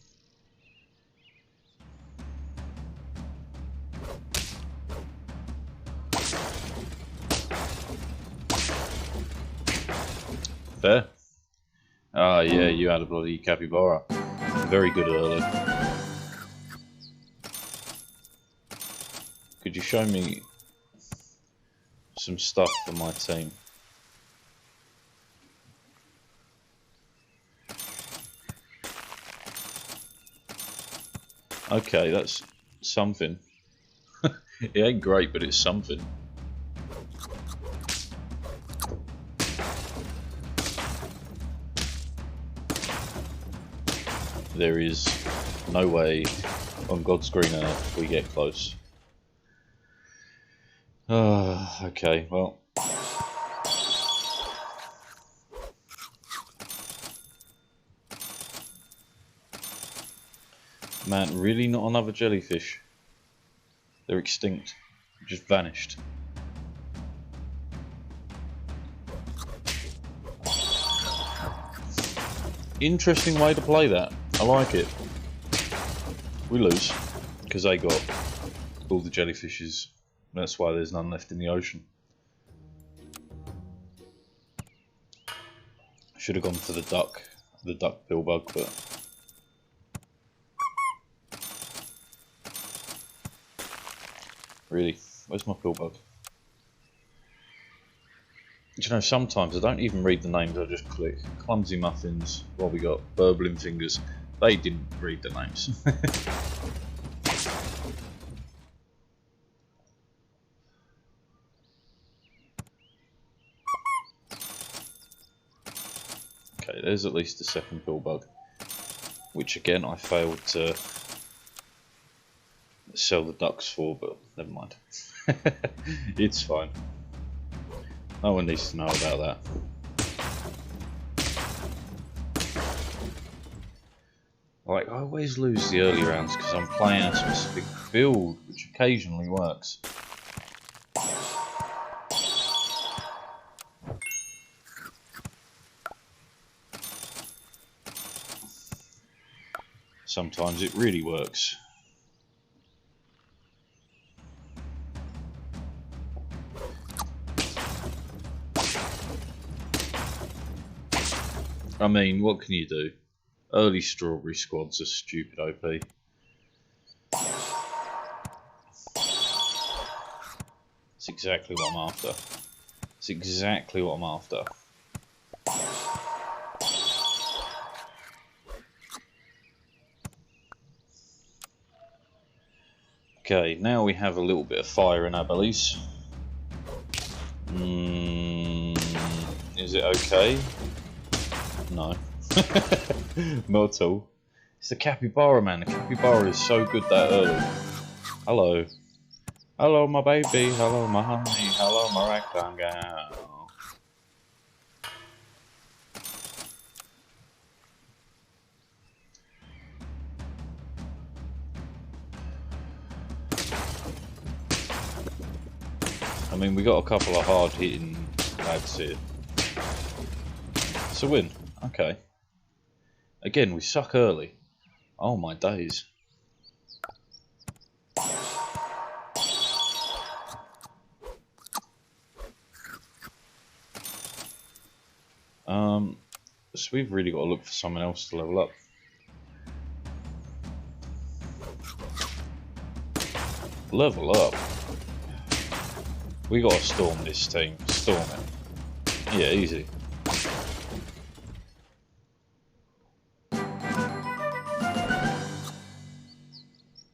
Fair. Ah, yeah, you had a bloody capybara. Very good early. Could you show me some stuff for my team? Okay, that's something. It ain't great, but it's something. There is no way on God's green earth we get close. Okay, well. Man, really not another jellyfish? They're extinct. Just vanished. Interesting way to play that. I like it. We lose because they got all the jellyfishes. That's why there's none left in the ocean. Should have gone for the duck Pillbug, but really, where's my Pillbug? Do you know, sometimes I don't even read the names, I just click. Clumsy Muffins, what we got? Burbling Fingers. They didn't read the names. Okay, there's at least the second pill bug. Which again, I failed to sell the ducks for, but never mind. It's fine. No one needs to know about that. Like, I always lose the early rounds because I'm playing a specific build, which occasionally works. Sometimes it really works. I mean, what can you do? Early strawberry squads are stupid OP. It's exactly what I'm after. It's exactly what I'm after. Okay, now we have a little bit of fire in our bellies. Is it okay? No. Not at all. It's the capybara, man. The capybara is so good that early. Hello. Hello, my baby. Hello, my honey. Hello, my ragtime gal. I mean, we got a couple of hard-hitting lads here. It's a win. Okay. Again, we suck early. Oh my days. So we've really got to look for someone else to level up. Level up? We got to storm this team. Storm it. Yeah, easy.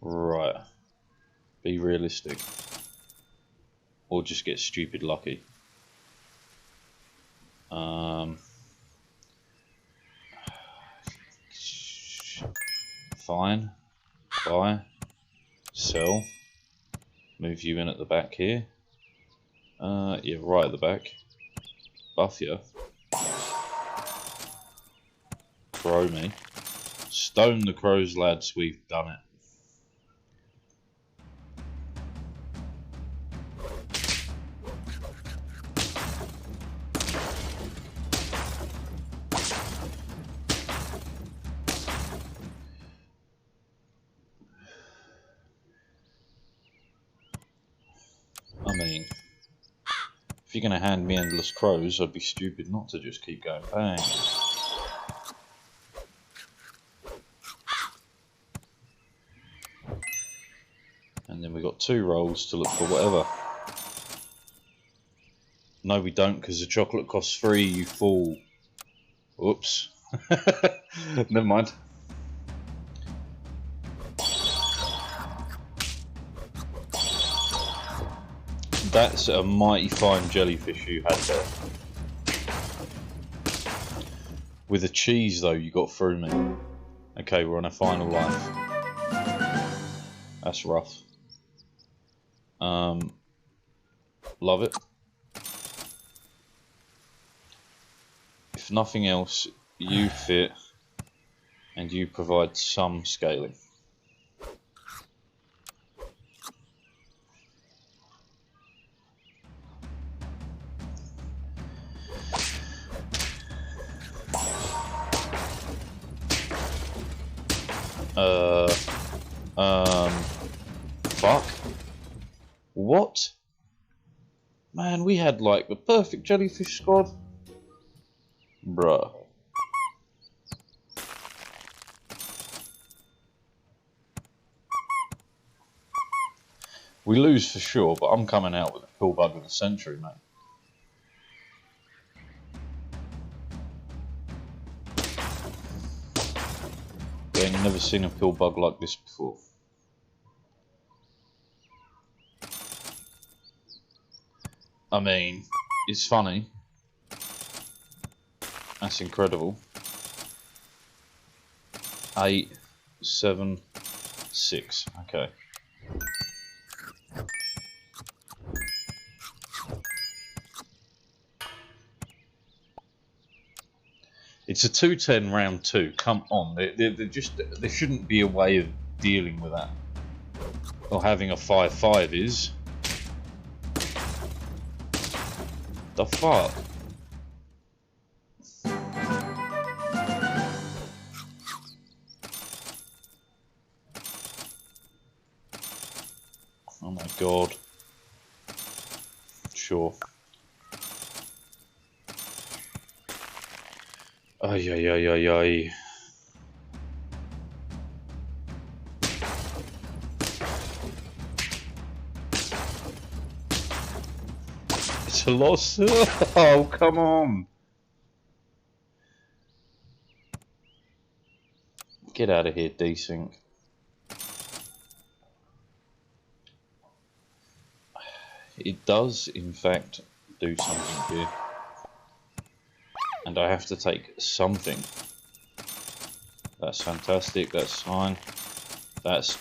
Right. Be realistic. Or just get stupid lucky. Fine. Buy. Sell. Move you in at the back here. Yeah, right at the back. Buff you. Crow me. Stone the crows, lads. We've done it. I mean, if you're going to hand me endless crows, I'd be stupid not to just keep going bang. And then we've got 2 rolls to look for whatever. No, we don't, because the chocolate costs 3, you fool. Whoops. Never mind. That's a mighty fine jellyfish you had there. With the cheese, though, you got through me. Okay, we're on a final life. That's rough. Love it. If nothing else, you fit and you provide some scaling. Fuck. What? Man, we had like the perfect jellyfish squad. Bruh. We lose for sure, but I'm coming out with a pill bug of the century, mate. I've never seen a pill bug like this before. I mean, it's funny. That's incredible. 8, 7, 6. Okay. It's a 210 round 2. Come on, there shouldn't be a way of dealing with that. Or having a 5-5 is. The fuck? Oh my god. Sure. Ay, ay, ay, ay, ay. It's a loss. Oh, come on. Get out of here, desync. It does, in fact, do something here. And I have to take something. That's fantastic, that's fine. That's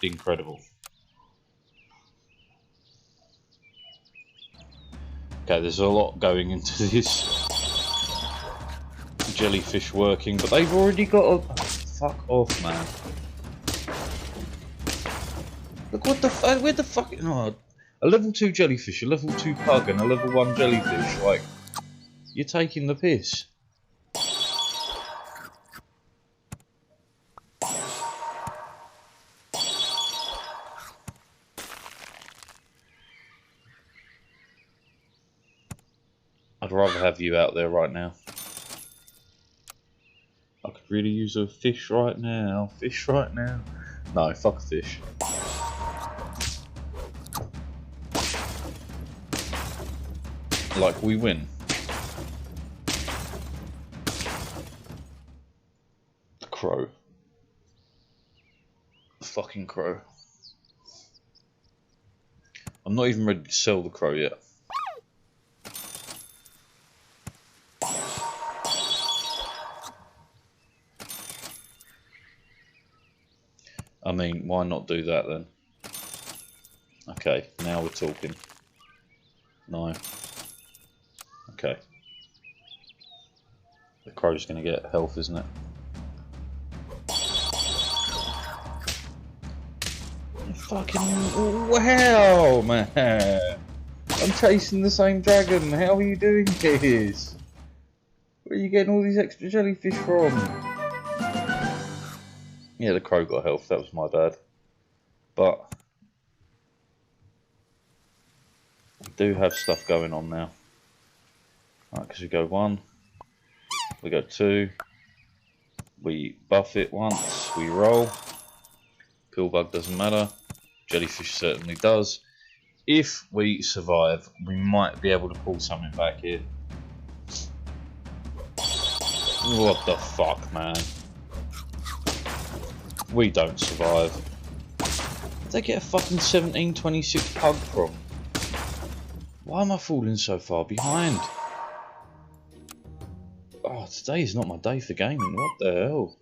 incredible. Okay, there's a lot going into this jellyfish working, but they've already got a... Oh, fuck off, man. Look, what the fuck? Where the fuck... Oh, a level 2 jellyfish, a level 2 pug, and a level 1 jellyfish. Like, you're taking the piss. I'd rather have you out there right now. I could really use a fish right now. Fish right now. No, fuck a fish. Like, we win. The crow. The fucking crow. I'm not even ready to sell the crow yet. I mean, why not do that then? Okay, now we're talking. No. Okay. The crow's gonna get health, isn't it? Fucking wow, man! I'm chasing the same dragon. How are you doing this? Where are you getting all these extra jellyfish from? Yeah, the crow got health. That was my bad. But we do have stuff going on now. Right, because we go 1, we go 2, we buff it once, we roll. Pillbug doesn't matter. Jellyfish certainly does. If we survive, we might be able to pull something back here. What the fuck, man? We don't survive. Where'd they get a fucking 1726 pug from? Why am I falling so far behind? Oh, today is not my day for gaming. What the hell?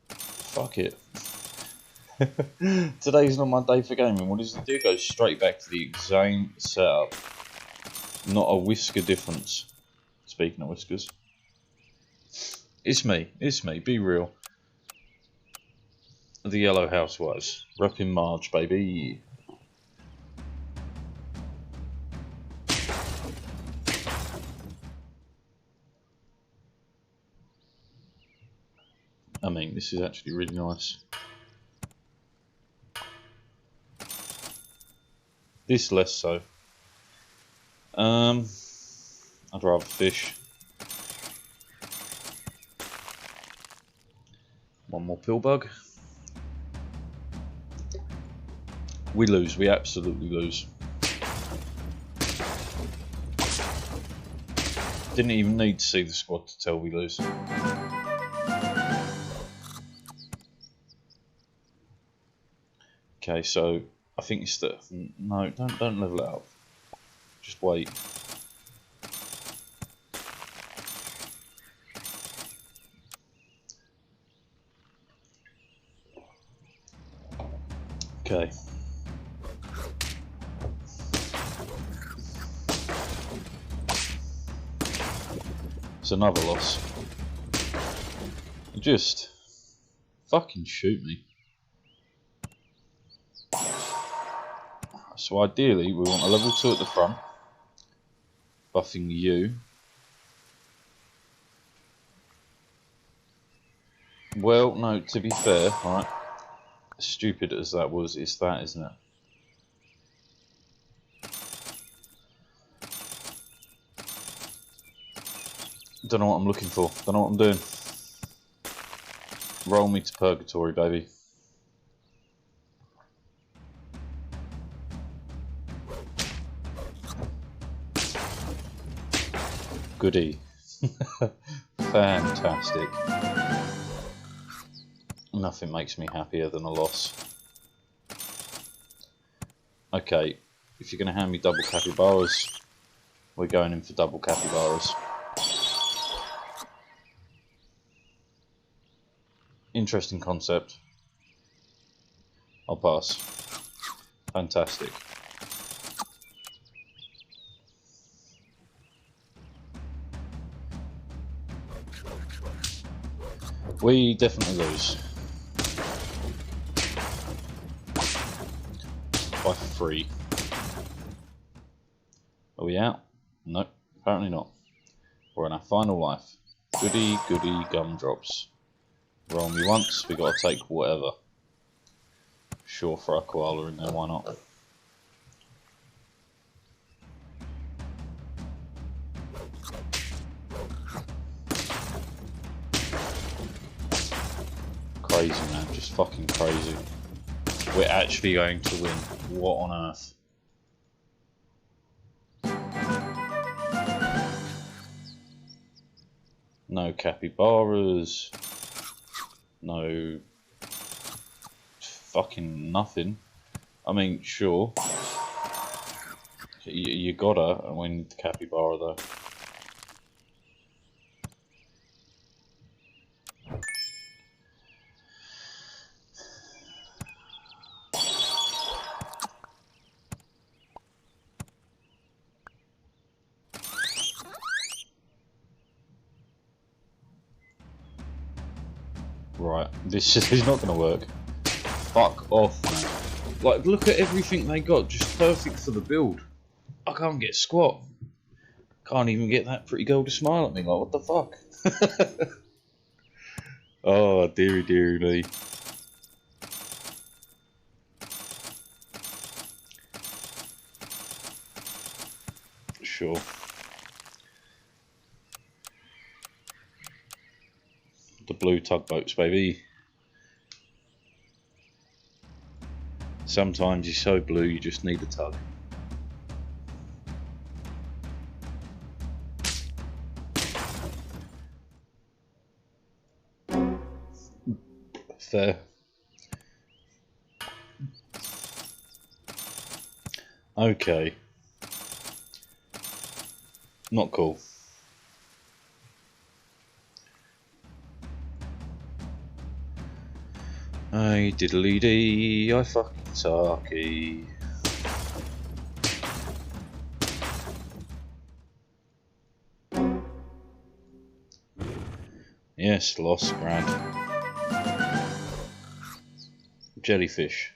Fuck it. Today's not my day for gaming. What does it do? Go straight back to the same setup. Not a whisker difference. Speaking of whiskers. It's me. It's me. Be real. The Yellow Housewives. Repping Marge, baby. I mean, this is actually really nice. This less so. I'd rather fish. One more pillbug. We lose. We absolutely lose. Didn't even need to see the squad to tell we lose. Okay, so I think it's the no, don't level it up. Just wait. Okay. It's another loss. Just fucking shoot me. So ideally we want a level 2 at the front, buffing you. Well, no, to be fair, right, stupid as that was, it's that, isn't it? Don't know what I'm looking for, don't know what I'm doing. Roll me to purgatory, baby. Goody. Fantastic. Nothing makes me happier than a loss. Okay, if you're going to hand me double capybaras, we're going in for double capybaras. Interesting concept. I'll pass. Fantastic. We definitely lose. By 3. Are we out? Nope, apparently not. We're on our final life. Goody, goody gumdrops. Roll me once, we gotta take whatever. Sure, for our koala in there, why not? Crazy, man, just fucking crazy. We're actually going to win. What on earth? No capybaras. No fucking nothing. I mean, sure. You gotta win the capybara though. Right, this is not gonna work. Fuck off, man. Like, look at everything they got, just perfect for the build. I can't get squat. Can't even get that pretty girl to smile at me, like, what the fuck? Oh, dearie, dearie me. Sure. The blue tugboats, baby. Sometimes you're so blue you just need a tug. Fair. Okay. Not cool. I diddly dee, I fucking sucky. Yes, lost, grand. Jellyfish.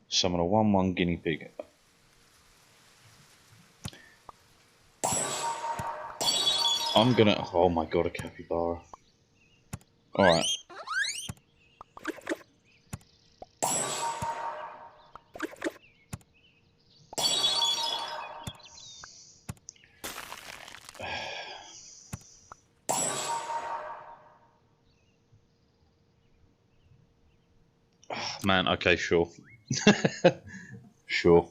Summon a 1/1 guinea pig. I'm gonna. Oh my god, a capybara. Alright. Man, okay, sure. Sure.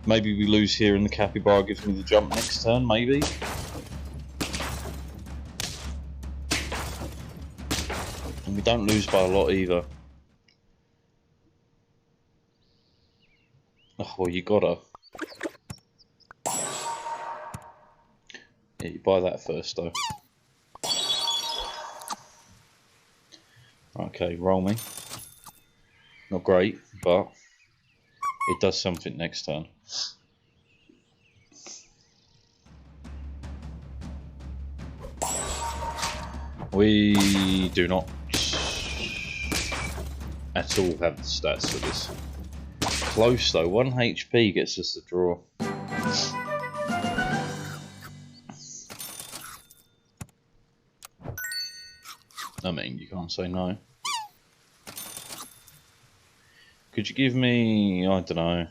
Maybe we lose here and the capybara gives me the jump next turn, maybe? And we don't lose by a lot either. Oh, well, you gotta. Yeah, you buy that first, though. Okay, roll me. Not great, but it does something next turn. We do not at all have the stats for this. Close though, 1 HP gets us the draw. I mean, you can't say no. Could you give me, I don't know,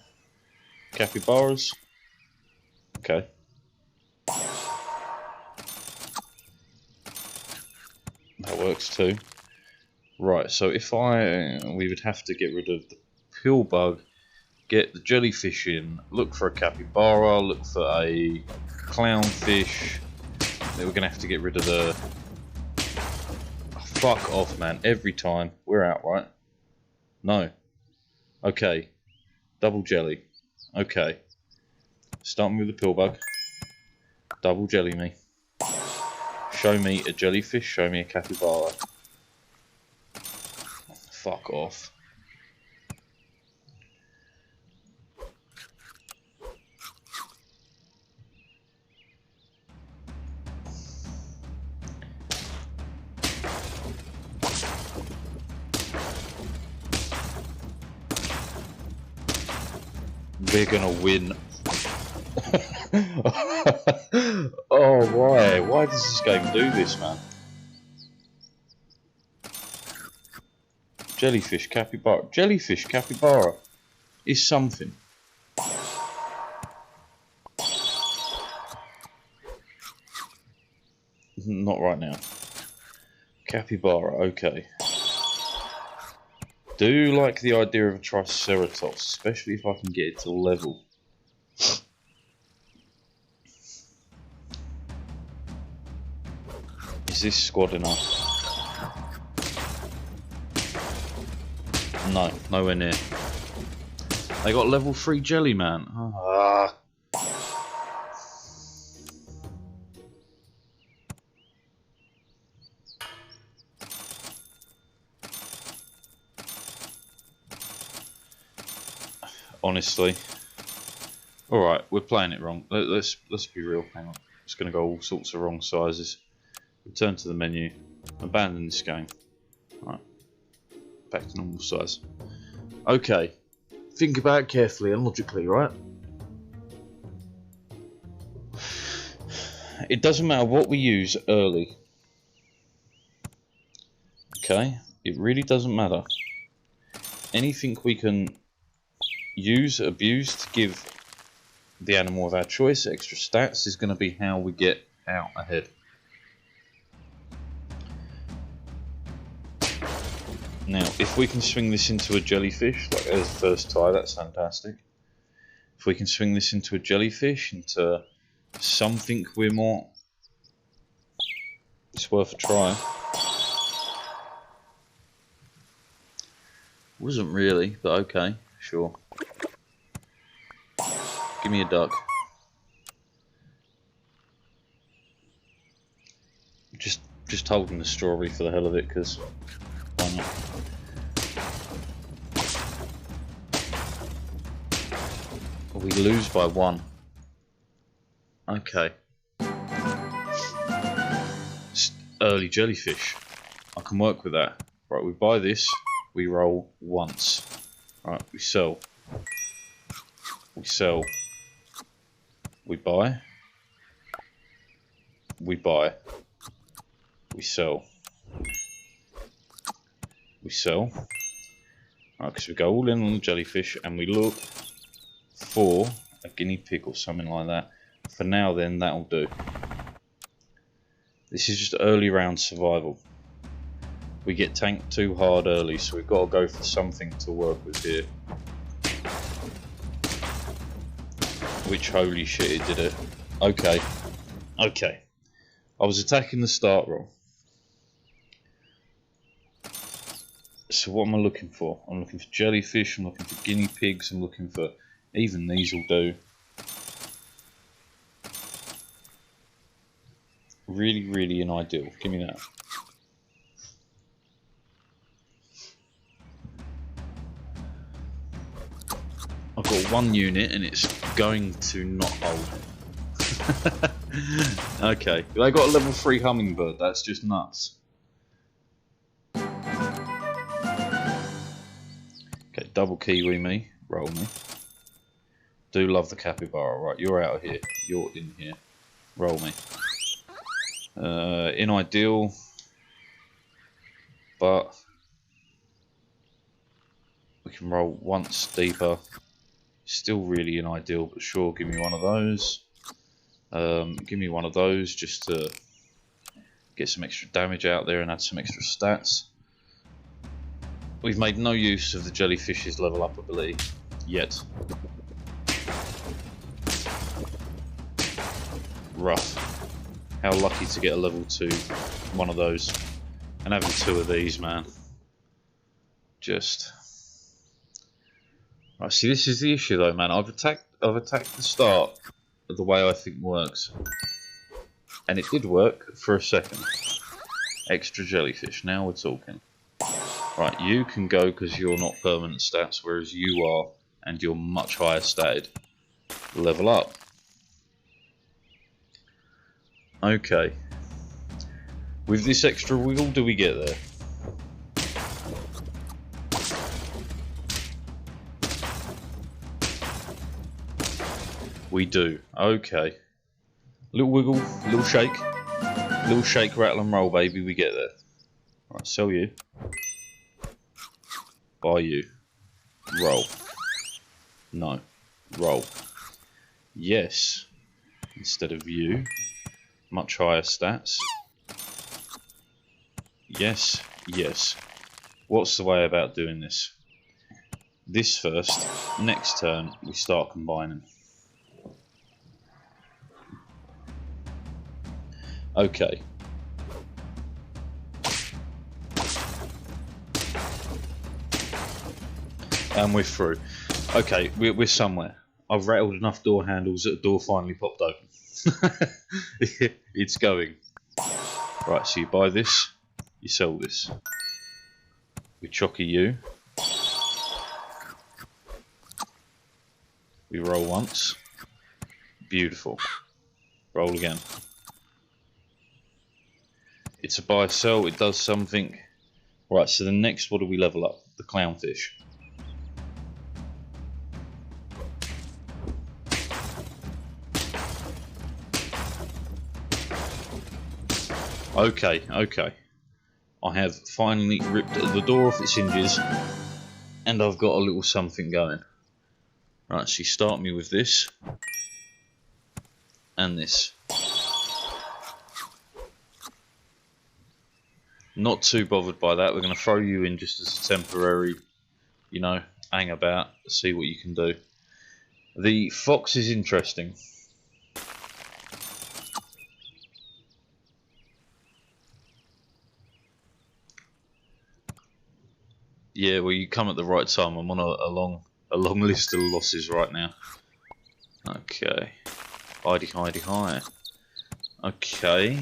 capybaras? Okay. That works too. Right, so if we would have to get rid of the pill bug, get the jellyfish in, look for a capybara, look for a clownfish. Then we're gonna have to get rid of the. Oh, fuck off, man! Every time we're out, right? No. Okay. Double jelly. Okay. Starting with the pill bug. Double jelly me. Show me a jellyfish. Show me a capybara. Fuck off. We're gonna win. Oh, why? Why does this game do this, man? Jellyfish, capybara. Jellyfish, capybara is something. Not right now. Capybara, okay. Do like the idea of a Triceratops, especially if I can get it to level. Is this squad enough? No, nowhere near. They got level 3 jelly, man. Ah. Honestly. Alright, we're playing it wrong. Let's be real. Hang on. It's going to go all sorts of wrong sizes. Return to the menu. Abandon this game. Alright. Back to normal size. Okay. Think about it carefully and logically, right? It doesn't matter what we use early. Okay? It really doesn't matter. Anything we can use, abuse to give the animal of our choice extra stats is going to be how we get out ahead. Now, if we can swing this into a jellyfish, like as the first tie, that's fantastic. If we can swing this into a jellyfish, into something we're more, it's worth a try. Wasn't really, but okay, sure. Give me a duck. Just holding the strawberry for the hell of it, because why not? We lose by 1. Okay. Early jellyfish. I can work with that. Right, we buy this. We roll once. Right, we sell. We sell. We buy. We buy. We sell. We sell. Right, because we go all in on the jellyfish and we look for a guinea pig or something like that. For now then, that'll do. This is just early round survival. We get tanked too hard early, so we've got to go for something to work with here. Which holy shit it did it. Okay. Okay. I was attacking the start roll. So what am I looking for? I'm looking for jellyfish, I'm looking for guinea pigs, I'm looking for... Even these will do. Really, really an ideal. Give me that. I've got one unit and it's going to not hold. Okay, they got a level 3 hummingbird, that's just nuts. Okay, double kiwi me, roll me. Do love the capybara, right, you're out of here, you're in here, roll me. In ideal, but we can roll once deeper. Still really in ideal, but sure, give me one of those. Give me one of those just to get some extra damage out there and add some extra stats. We've made no use of the jellyfish's level up ability yet. Rough. How lucky to get a level 2 one of those. And having 2 of these, man. Just... Right, see, this is the issue though, man. I've attacked the start of the way I think works. And it did work for a second. Extra jellyfish, now we're talking. Right, you can go because you're not permanent stats, whereas you are, and you're much higher statted. Level up. Okay. With this extra wiggle, do we get there? We do. Okay. Little wiggle, little shake, rattle and roll, baby. We get there. Right, sell you. Buy you. Roll. No. Roll. Yes. Instead of you. Much higher stats. Yes. Yes. What's the way about doing this? This first. Next turn, we start combining. Okay. And we're through. Okay, we're somewhere. I've rattled enough door handles that the door finally popped open. It's going. Right, so you buy this, you sell this. We chocky you. We roll once. Beautiful. Roll again. It's a buy sell, it does something. Right, so the next, what do we level up? The clownfish. Okay, okay. I have finally ripped the door off its hinges and I've got a little something going. Right, so you start me with this and this. Not too bothered by that. We're going to throw you in just as a temporary, you know, hang about, see what you can do. The fox is interesting. Yeah, well, you come at the right time. I'm on a long list of losses right now. Okay. Hidey, hidey, hi. Okay.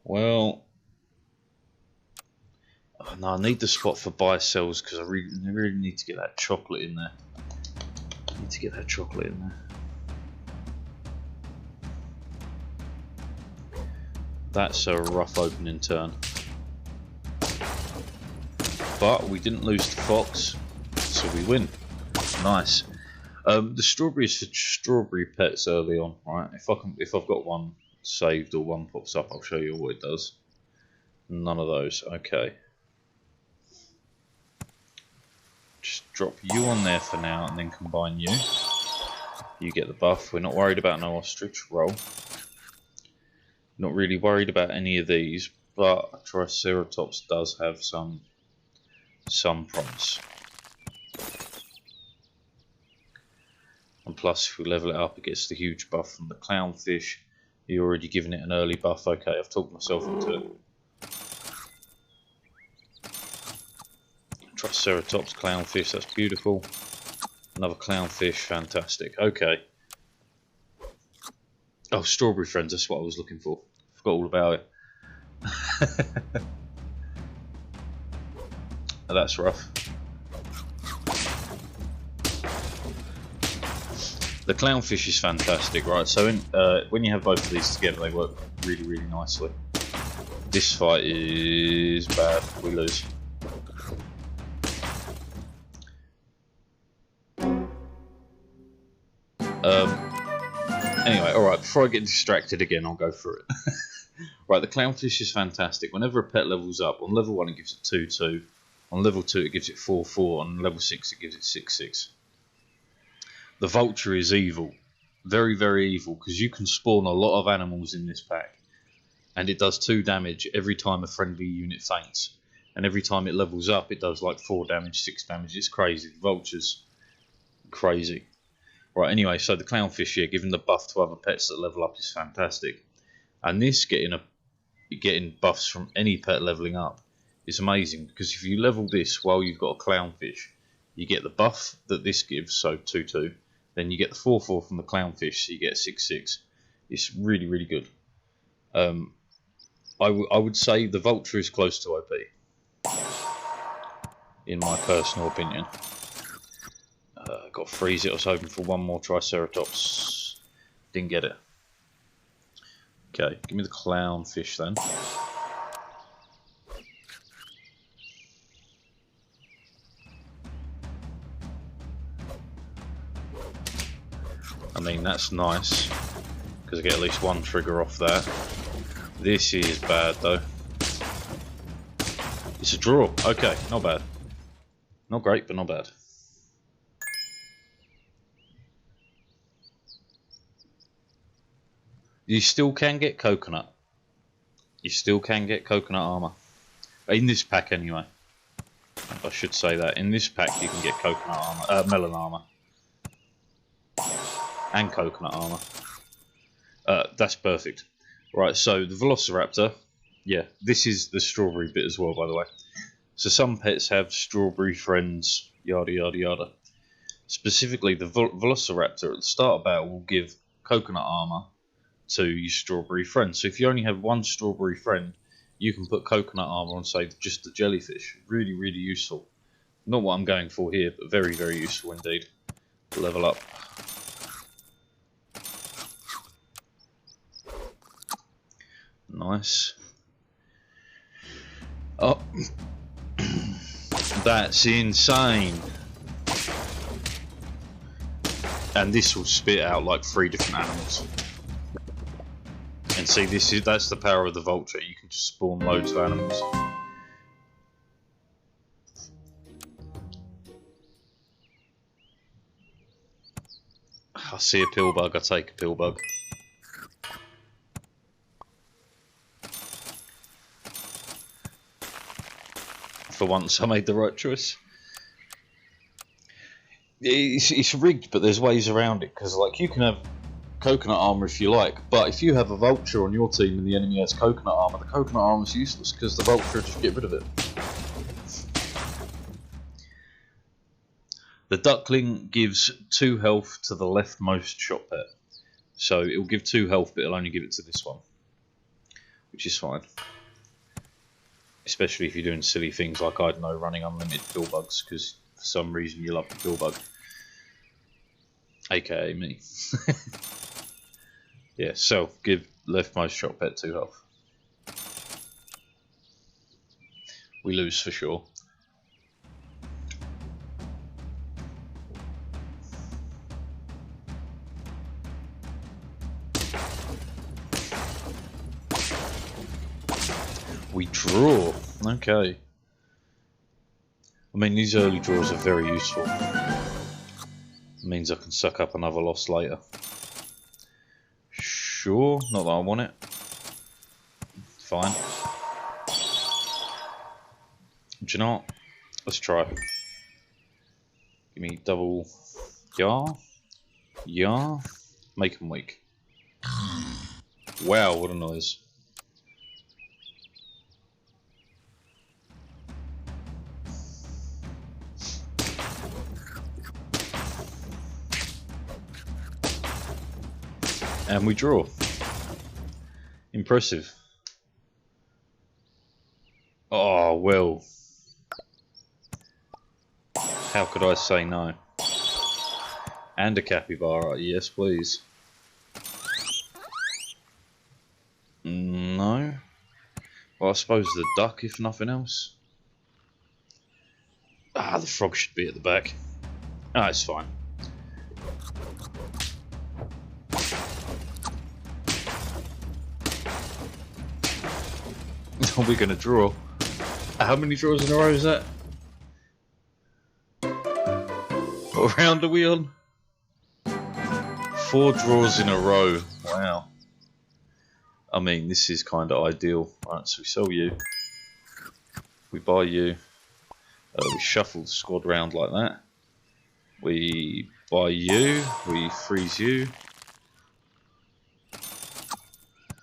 Well, oh, no, I need the spot for buy sells because I really need to get that chocolate in there. I need to get that chocolate in there. That's a rough opening turn. But we didn't lose the fox, so we win. Nice. The strawberries for strawberry pets early on, right? If I've got one saved or one pops up, I'll show you what it does. None of those. Okay. Just drop you on there for now, and then combine you. You get the buff. We're not worried about no ostrich. Roll. Not really worried about any of these, but Triceratops does have some promise. And plus, if we level it up, it gets the huge buff from the clownfish. You're already giving it an early buff. Okay, I've talked myself into it. Triceratops, clownfish, that's beautiful. Another clownfish, fantastic. Okay. Oh, strawberry friends, that's what I was looking for. Forgot all about it. Oh, that's rough. The clownfish is fantastic, right? So when you have both of these together, they work really, really nicely. This fight is bad. We lose. Anyway, alright, before I get distracted again, I'll go through it. Right, the clownfish is fantastic. Whenever a pet levels up, on level 1 it gives it 2-2. On level 2 it gives it 4-4. On level 6 it gives it 6-6. The vulture is evil. Very, very evil, because you can spawn a lot of animals in this pack. And it does 2 damage every time a friendly unit faints. And every time it levels up, it does like 4 damage, 6 damage. It's crazy. The vulture's crazy. Right, anyway, so the clownfish here, giving the buff to other pets that level up is fantastic. And this getting buffs from any pet leveling up is amazing, because if you level this while you've got a clownfish, you get the buff that this gives, so 2-2. Then you get the 4-4 from the clownfish, so you get 6-6. It's really, really good. I would say the vulture is close to OP, in my personal opinion. Got to freeze it. I was hoping for one more Triceratops. Didn't get it. Okay, give me the clownfish then. I mean, that's nice, because I get at least 1 trigger off that. This is bad though. It's a draw. Okay, not bad. Not great, but not bad. You still can get coconut. You still can get coconut armor. In this pack anyway. I should say that. In this pack you can get coconut armor, melon armor. And coconut armor. That's perfect. Right, so the Velociraptor. Yeah, this is the strawberry bit as well, by the way. So some pets have strawberry friends, yada yada yada. Specifically, the Velociraptor at the start of battle will give coconut armor to your strawberry friend. So if you only have 1 strawberry friend, you can put coconut armor on, say, just the jellyfish. Really, really useful. Not what I'm going for here, but very, very useful indeed. Level up. Nice. Oh, that's insane. And this will spit out like 3 different animals. And see, that's the power of the vulture. You can just spawn loads of animals. I see a pill bug. I take a pill bug. For once, I made the right choice. It's rigged, but there's ways around it, because like you can have coconut armor if you like, but if you have a vulture on your team and the enemy has coconut armor, the coconut armor is useless because the vulture just get rid of it. The duckling gives 2 health to the leftmost shot pet, so it will give 2 health, but it'll only give it to this one, which is fine. Especially if you're doing silly things like, I don't know, running unlimited pill bugs, because for some reason you love the pill bug. AKA me. Yeah, so give leftmost shot pet 2 health. We lose for sure. We draw. Okay. I mean, these early draws are very useful. It means I can suck up another loss later. Sure, not that I want it. Fine. Do you know what? Let's try. Give me double jar. Yeah. Make them weak. Wow, what a noise. And we draw. Impressive. Oh, well. How could I say no? And a capybara, yes please. No. Well, I suppose the duck, if nothing else. Ah, the frog should be at the back. Ah, it's fine. We're gonna draw. How many draws in a row is that? What round are we on? 4 draws in a row. Wow. I mean, this is kind of ideal. Right, so we sell you. We buy you. We shuffle the squad round like that. We buy you. We freeze you.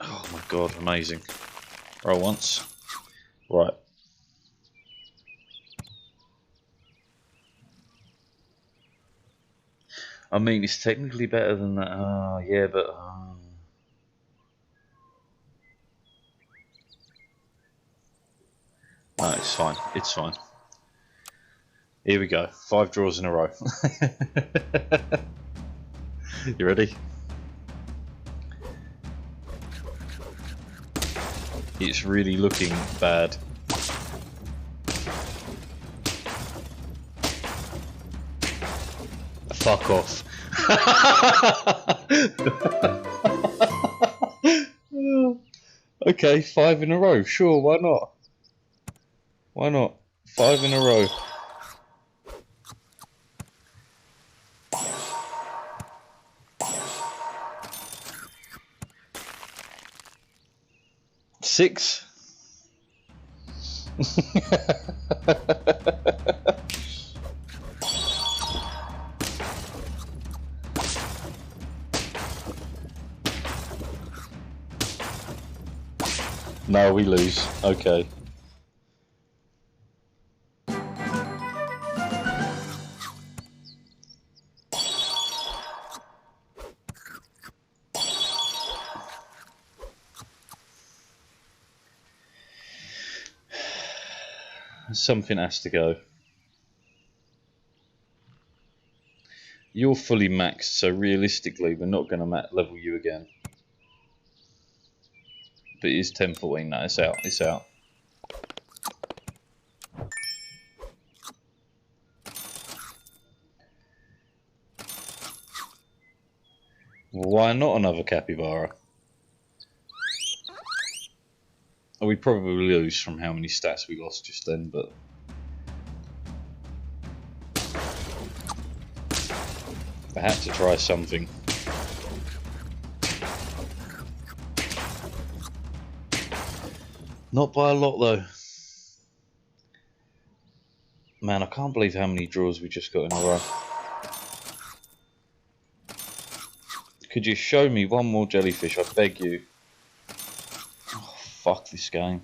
Oh my god, amazing. Roll once. Right. I mean, it's technically better than that. Yeah, but... No, it's fine. It's fine. Here we go. 5 draws in a row. You ready? It's really looking bad. Fuck off. Okay, 5 in a row. Sure, why not? Why not? 5 in a row. Six. No, we lose. Okay. Something has to go. You're fully maxed, so realistically we're not going to level you again. But it is 10-14 now, it's out, it's out. Why not another capybara? We probably lose from how many stats we lost just then, but... I had to try something. Not by a lot though. Man, I can't believe how many draws we just got in a row. Could you show me one more jellyfish, I beg you? Oh, fuck this game.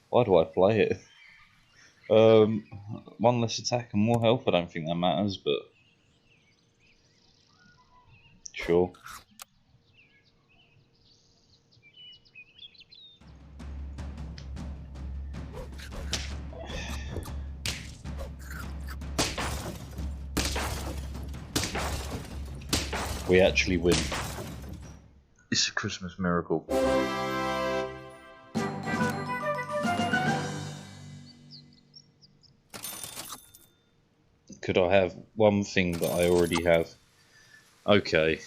Why do I play it? One less attack and more health, I don't think that matters, but... Sure. We actually win. It's a Christmas miracle. Could I have one thing that I already have? Okay.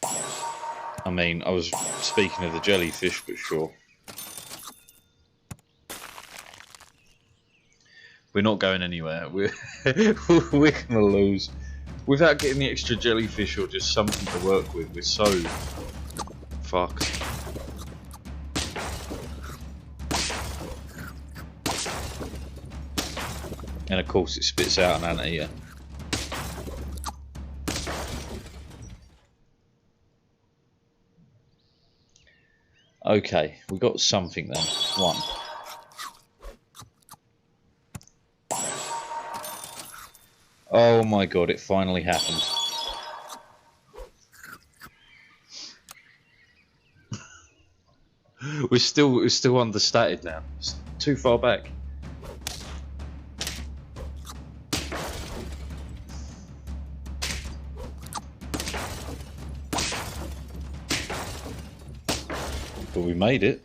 I mean, I was speaking of the jellyfish, but sure. We're not going anywhere. We're gonna lose. Without getting the extra jellyfish or just something to work with, we're so fucked. And of course it spits out an anteater. Okay, we got something then. One. Oh my god, it finally happened. we're still understated now. It's too far back. But we made it.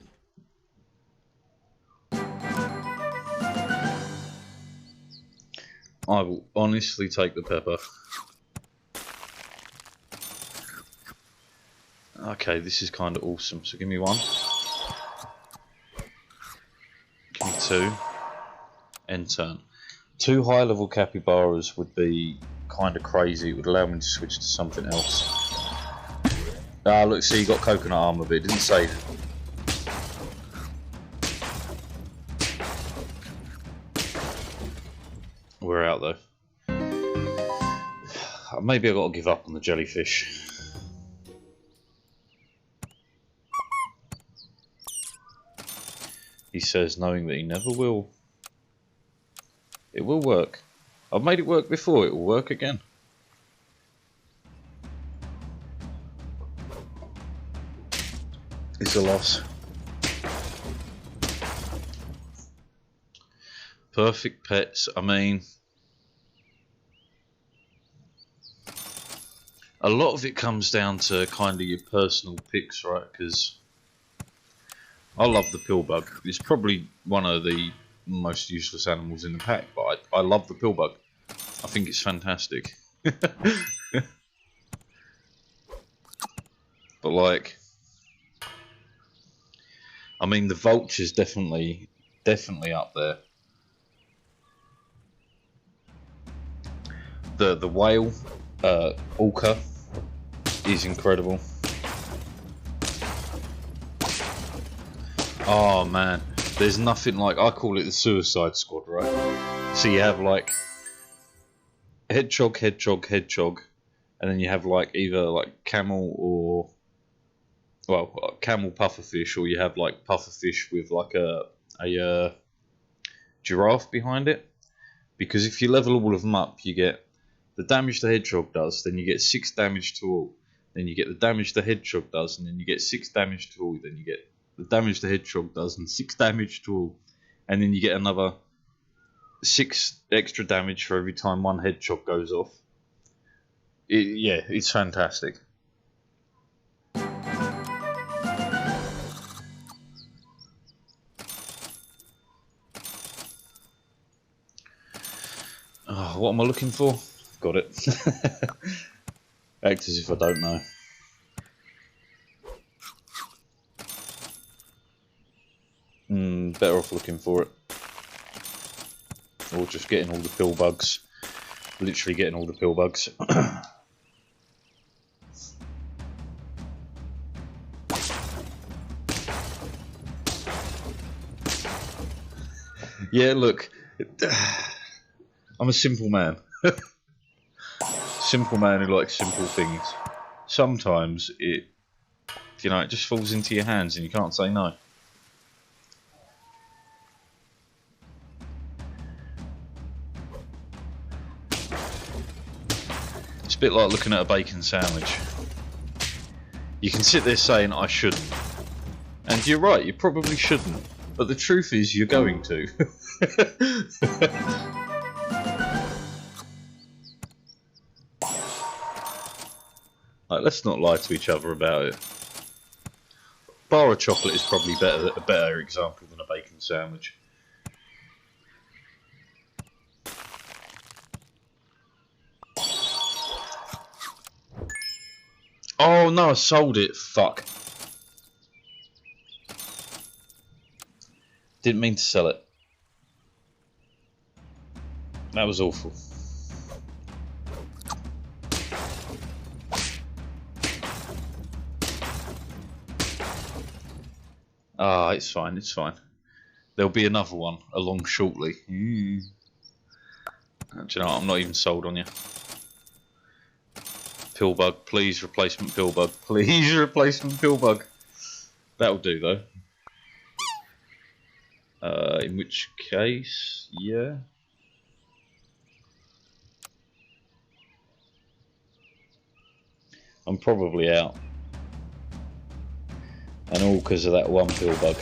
I will honestly take the pepper. Okay, this is kind of awesome. So give me one. Give me two. End turn. 2 high-level capybaras would be kind of crazy. It would allow me to switch to something else. Ah, look, see, you got coconut armor, but it didn't save it. We're out though. Maybe I got to give up on the jellyfish. He says, knowing that he never will. It will work. I've made it work before, it will work again. It's a loss. Perfect pets, I mean, a lot of it comes down to kind of your personal picks, right? Because I love the pillbug. It's probably one of the most useless animals in the pack, but I love the pillbug. I think it's fantastic. But like, I mean, the vulture's definitely up there. The whale, orca, is incredible. Oh man, there's nothing like, I call it the Suicide Squad, right? So you have like hedgehog, and then you have like either like camel or, well, camel pufferfish, or you have like pufferfish with like a giraffe behind it. Because if you level all of them up, you get the damage the hedgehog does, then you get 6 damage to all, then you get the damage the hedgehog does, and then you get 6 damage to all, then you get the damage the hedgehog does and 6 damage to all, and then you get another 6 extra damage for every time one hedgehog goes off. Yeah, it's fantastic. Oh, what am I looking for? Got it. Act as if I don't know. Better off looking for it. Or just getting all the pill bugs. Literally getting all the pill bugs. Yeah, look. I'm a simple man. Simple man who likes simple things. Sometimes it just falls into your hands and you can't say no. It's a bit like looking at a bacon sandwich. You can sit there saying, I shouldn't. And you're right, you probably shouldn't. But the truth is, you're going to. Like, let's not lie to each other about it. Bar of chocolate is probably a better example than a bacon sandwich. Oh no, I sold it. Fuck. Didn't mean to sell it. That was awful. Ah, it's fine, it's fine. There'll be another one along shortly. Do you know what? I'm not even sold on you. Pillbug, please replacement pillbug. Please replacement pillbug. That'll do though. In which case, yeah. I'm probably out. And all because of that one pill bug.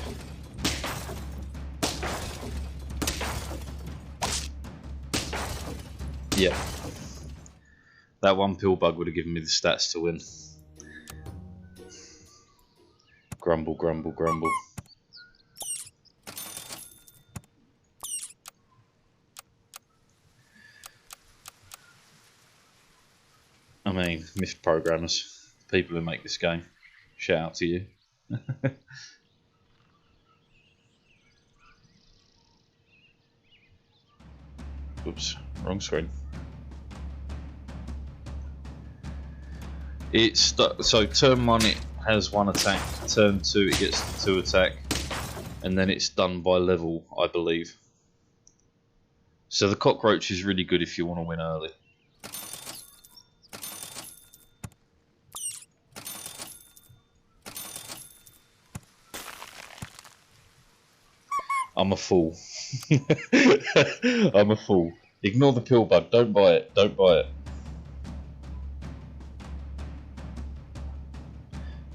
Yeah. That one pill bug would have given me the stats to win. Grumble, grumble, grumble. I mean, missed programmers, people who make this game, shout out to you. Oops, wrong screen. It's so turn 1 it has 1 attack, turn 2 it gets 2 attack, and then it's done by level, I believe. So the cockroach is really good if you want to win early. I'm a fool. I'm a fool. Ignore the pill bug. Don't buy it. Don't buy it.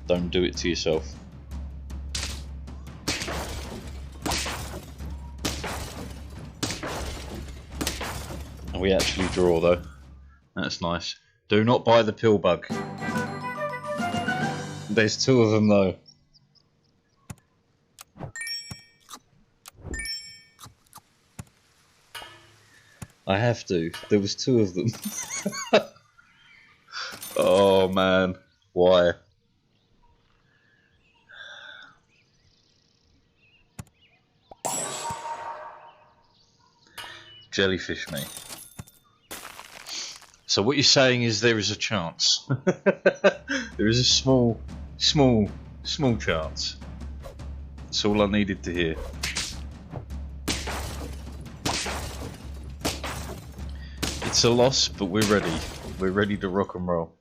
Don't do it to yourself. And we actually draw though. That's nice. Do not buy the pill bug. There's 2 of them though. I have to. There was 2 of them. Oh man, why? Jellyfish me. So what you're saying is there is a chance. There is a small chance. That's all I needed to hear. It's a loss, but we're ready. We're ready to rock and roll.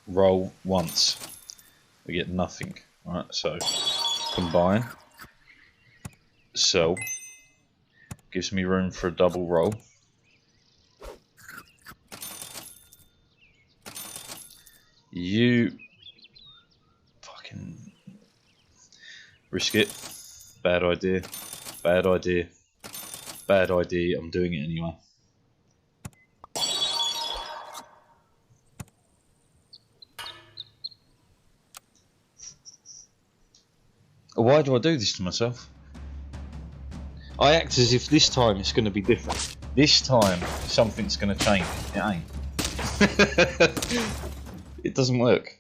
Roll once. We get nothing. Alright, so combine. Sell. Gives me room for a double roll. You fucking risk it. Bad idea. Bad idea. Bad idea. I'm doing it anyway. Why do I do this to myself? I act as if this time it's going to be different. This time something's going to change. It ain't. It doesn't work.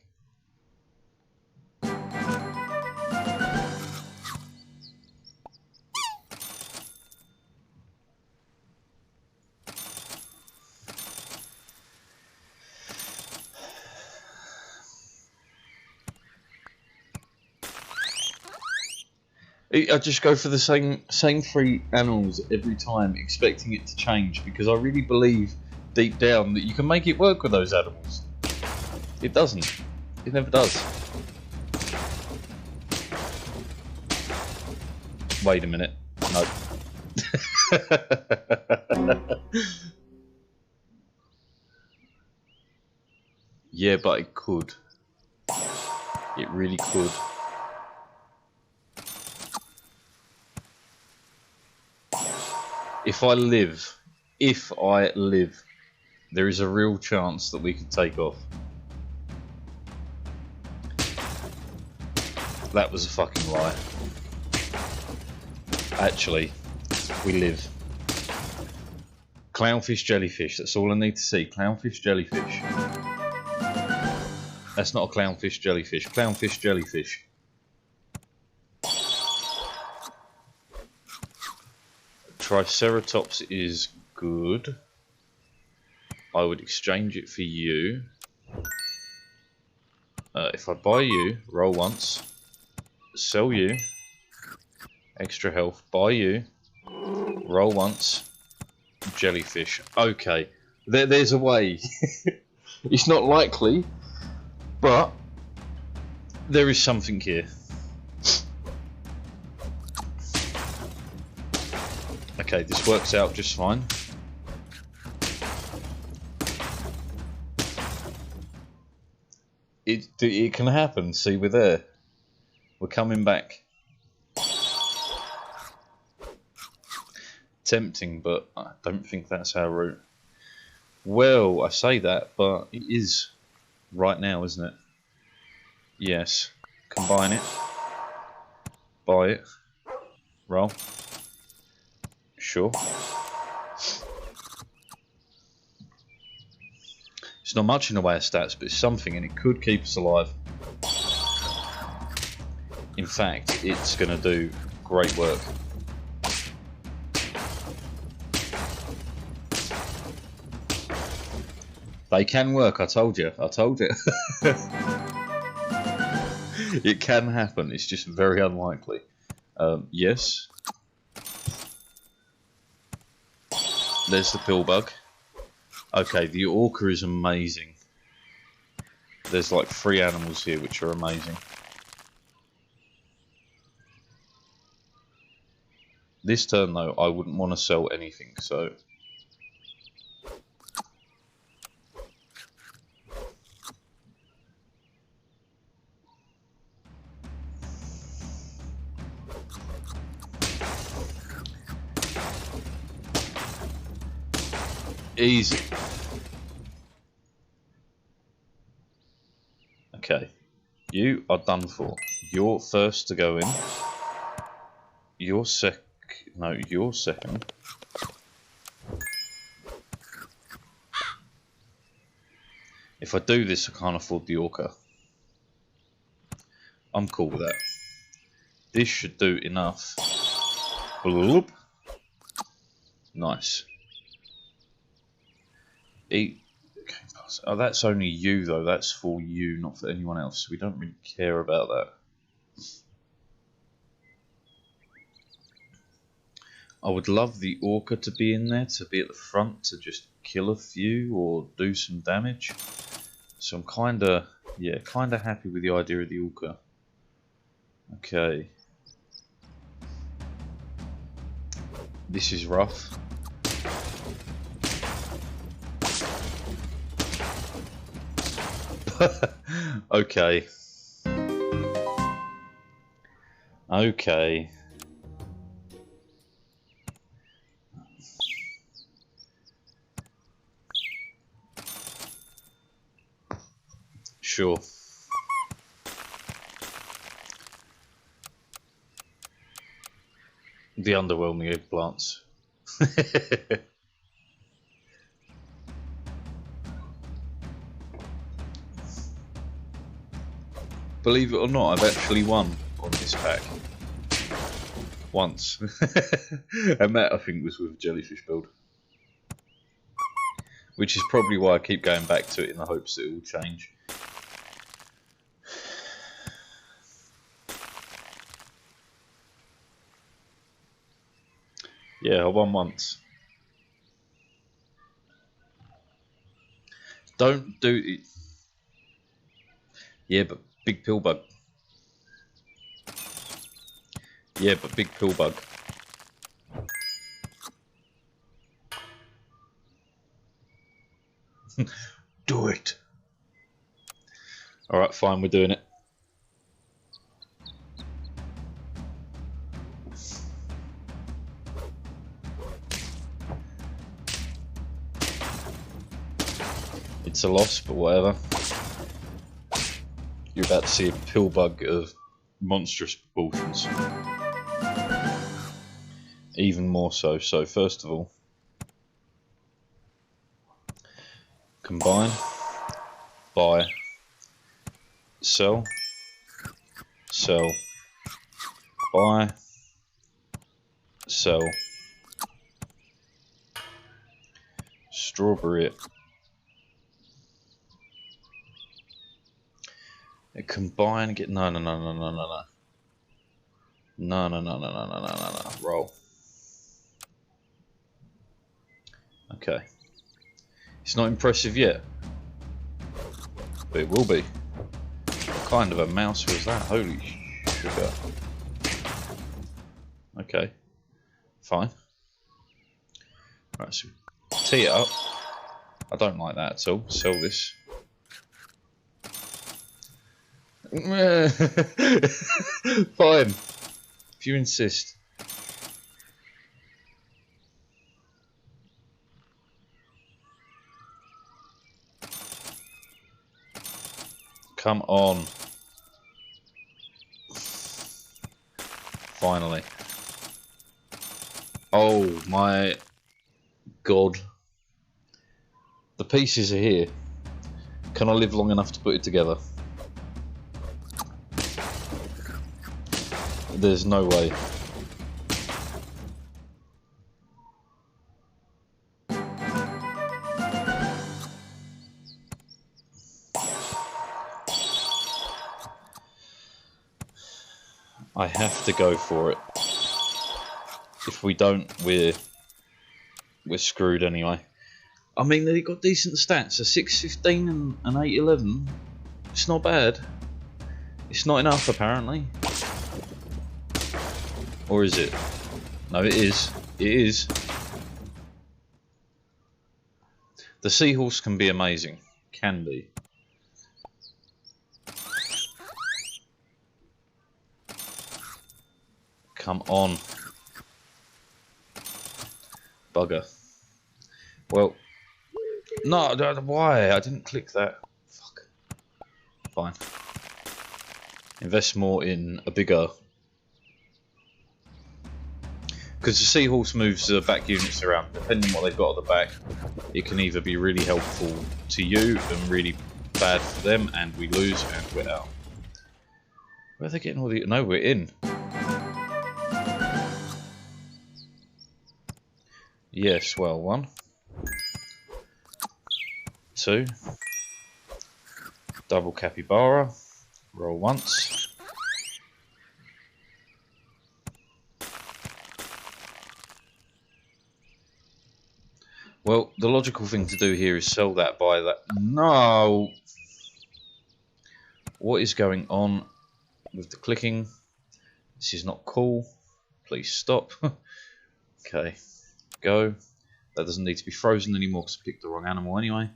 I just go for the same 3 animals every time, expecting it to change, because I really believe deep down that you can make it work with those animals. It doesn't. It never does. Wait a minute. No. Yeah, but it could. It really could. If I live, there is a real chance that we could take off. That was a fucking lie. Actually, we live. Clownfish, jellyfish, that's all I need to see. Clownfish, jellyfish. That's not a clownfish, jellyfish. Clownfish, jellyfish. Triceratops is good. I would exchange it for you. If I buy you, roll once. Sell you. Extra health. Buy you. Roll once. jellyfish. Okay, there's a way. It's not likely, but there is something here. Okay, this works out just fine. It can happen. See, we're there. We're coming back. Tempting, but I don't think that's our route. Well, I say that, but it is right now, isn't it? Yes. Combine it. Buy it. Roll. Sure. It's not much in the way of stats, but it's something, and it could keep us alive. In fact, it's going to do great work. They can work, I told you. I told you. It can happen, it's just very unlikely. Yes. There's the pill bug. Okay, the orca is amazing. There's like 3 animals here which are amazing. This turn though, I wouldn't want to sell anything, so... Easy. Okay, you are done for. You're first to go in. You're you're second. If I do this, I can't afford the orca. I'm cool with that. This should do enough. Bloop. Nice. Eat. Okay, oh, that's only you though. That's for you, not for anyone else. We don't really care about that. I would love the orca to be in there, to be at the front, to just kill a few or do some damage. So I'm kinda happy with the idea of the orca. Okay. This is rough. Okay. Okay. Sure. The underwhelming eggplants. Believe it or not, I've actually won on this pack. Once. And that, I think, was with a jellyfish build. Which is probably why I keep going back to it in the hopes that it will change. Yeah, I won once. Don't do it. Yeah, but big pill bug. Yeah, but big pill bug. Do it. Alright, fine, we're doing it. It's a loss, but whatever. You're about to see a pill bug of monstrous proportions. Even more so. So first of all, combine, buy, sell, sell, buy, sell, strawberry it. Combine, get no. No. Roll. Okay. It's not impressive yet, but it will be. What kind of a mouse was that? Holy sugar. Okay. Fine. Right, so tee it up. I don't like that at all. Sell this. Fine. If you insist. Come on. Finally. Oh my god. The pieces are here. Can I live long enough to put it together? There's no way. I have to go for it. If we don't, we're screwed anyway. I mean, they got decent stats. A 615 and an 811. It's not bad. It's not enough, apparently. Or is it? No, it is. It is. The Seahorse can be amazing. Can be. Come on. Bugger. Well, no, why? I didn't click that. Fuck. Fine. Invest more in a bigger... Because the Seahorse moves the back units around. Depending on what they've got at the back, it can either be really helpful to you and really bad for them, and we lose and we're out. Where are they getting all the... No, we're in. Yes, well, 1. 2. Double capybara. Roll once. Well, the logical thing to do here is sell that, buy that. No! What is going on with the clicking? This is not cool. Please stop. Okay. Go. That doesn't need to be frozen anymore because I picked the wrong animal anyway.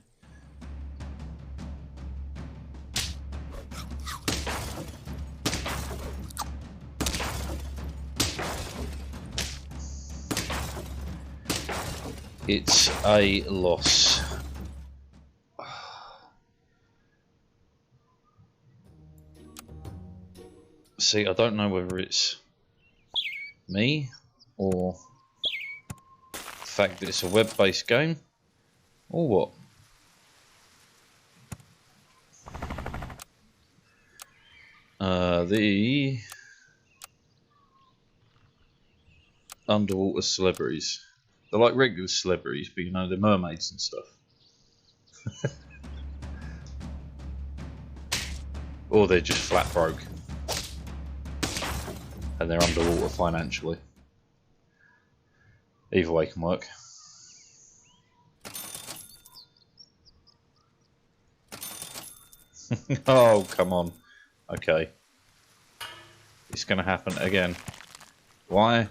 It's a loss. See, I don't know whether it's me or the fact that it's a web-based game or what. The underwater celebrities. They're like regular celebrities, but you know, they're mermaids and stuff. Or they're just flat broke. And they're underwater financially. Either way can work. Oh, come on. Okay. It's going to happen again. Why?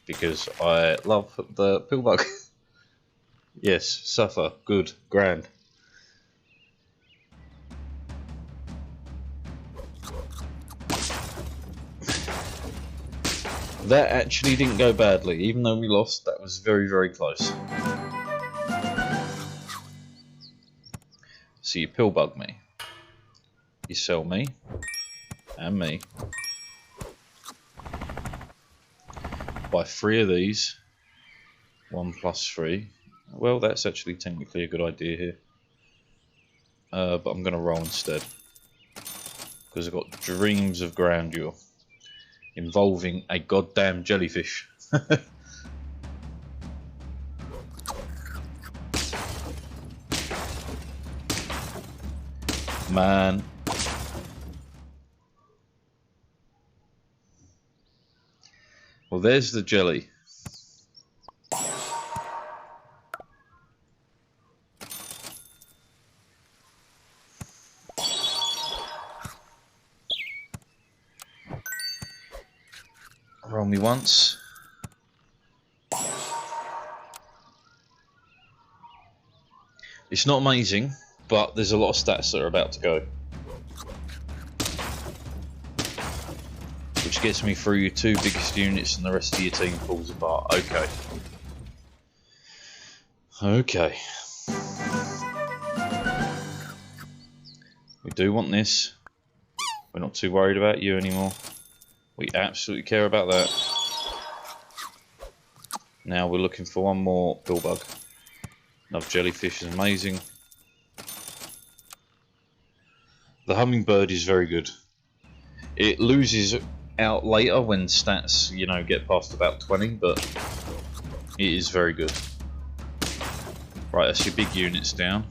Because I love the pillbug. Yes, suffer. Good. Grand. That actually didn't go badly. Even though we lost, that was very, very close. So you pillbug me. You sell me. And me. Buy 3 of these. 1 plus 3. Well, that's actually technically a good idea here. But I'm going to roll instead. Because I've got dreams of grandeur. Involving a goddamn jellyfish. Man. Well, there's the jelly. once. It's not amazing, but there's a lot of stats that are about to go. Which gets me through your 2 biggest units and the rest of your team falls apart. Okay. Okay. We do want this. We're not too worried about you anymore. We absolutely care about that. Now we're looking for one more pillbug. Another jellyfish is amazing. The hummingbird is very good. It loses out later when stats, you know, get past about 20, but it is very good. Right, that's your big units down,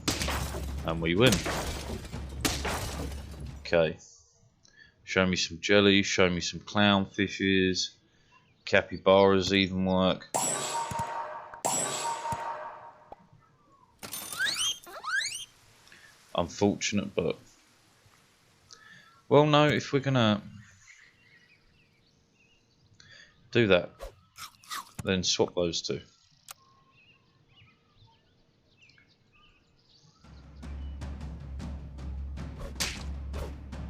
and we win. Okay. Show me some jelly, show me some clownfishes, capybaras even work. Unfortunate, but... Well, no, if we're gonna do that, then swap those two.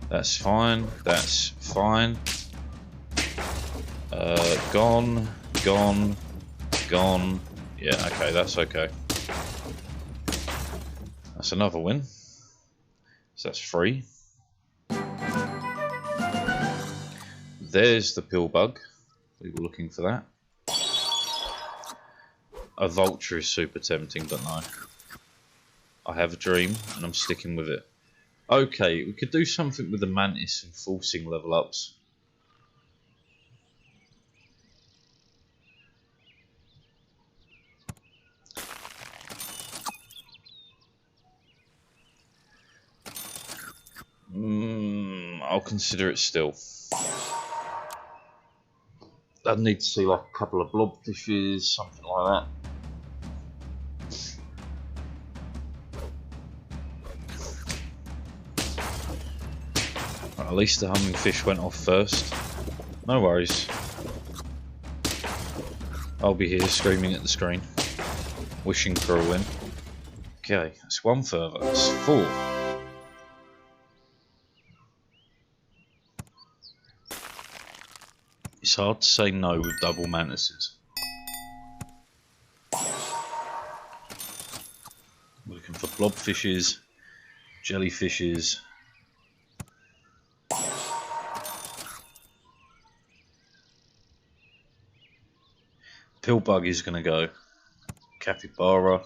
That's fine, that's fine. Gone, gone, gone. Yeah, okay, that's okay. That's another win. So that's 3. There's the pillbug. We were looking for that. A vulture is super tempting, but no. I have a dream, and I'm sticking with it. Okay, we could do something with the mantis and forcing level ups. I'll consider it still. I'd need to see like a couple of blobfishes, something like that. Right, at least the humming fish went off first. No worries. I'll be here screaming at the screen, wishing for a win. Okay, that's 1 further. That's 4. It's hard to say no with double mantises. We're looking for blobfishes, jellyfishes. Pillbug is going to go. Capybara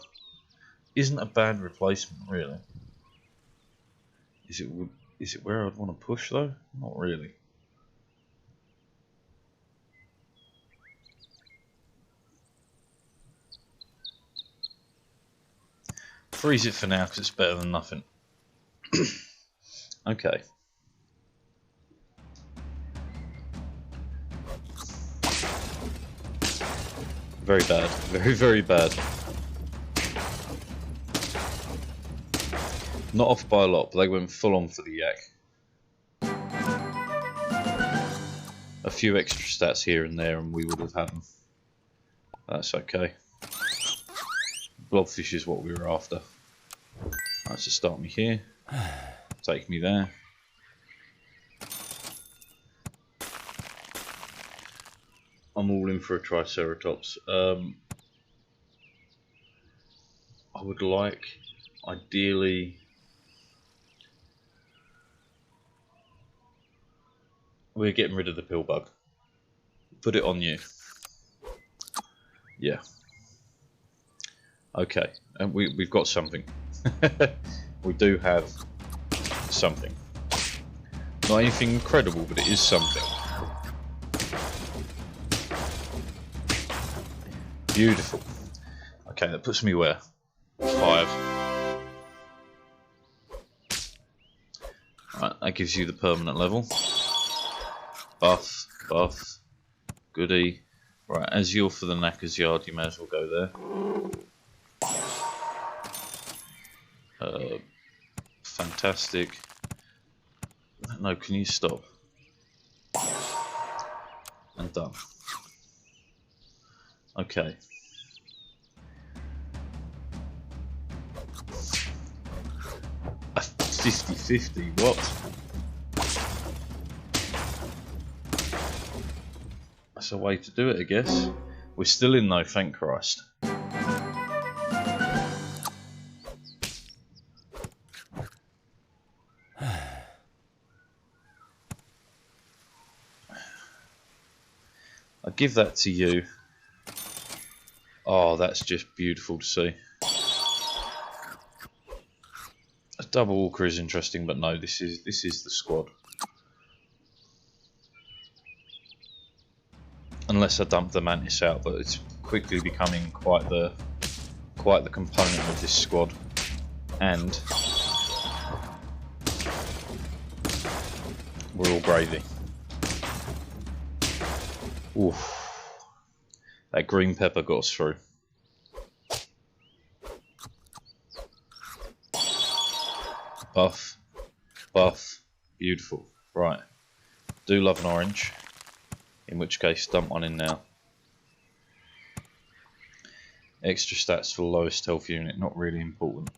isn't a bad replacement, really. Is it where I'd want to push though? Not really. Freeze it for now because it's better than nothing. Okay. Very bad. Very, very bad. Not off by a lot, but they went full on for the yak. A few extra stats here and there and we would have had them. That's okay. Blobfish is what we were after. Right, so start me here. Take me there. I'm all in for a Triceratops. I would like, ideally, we're getting rid of the pillbug. Put it on you. Yeah. Okay, and we've got something. We do have something. Not anything incredible, but it is something. Beautiful. Okay, that puts me where? 5. Right, that gives you the permanent level. Buff, buff, goodie. Right, as you're for the knacker's yard, you may as well go there. Fantastic. No, can you stop? And done. Okay. A 50-50, what? That's a way to do it, I guess. We're still in though, thank Christ. I give that to you. Oh, that's just beautiful to see. A double walker is interesting, but no, this is the squad. Unless I dump the mantis out, but it's quickly becoming quite the component of this squad. And we're all gravy. Oof. That green pepper got us through. Buff. Buff. Beautiful. Right. Do love an orange. In which case, dump one in now. Extra stats for the lowest health unit. Not really important.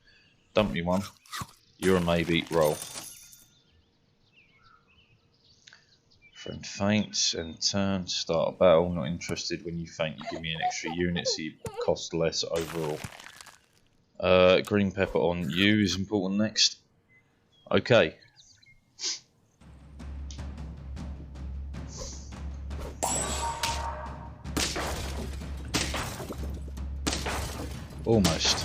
Dump me one. You're a maybe. Roll. Friend faints and turn. Start a battle. Not interested. When you faint, you give me an extra unit, so you cost less overall. Green pepper on you is important next. Okay. Almost.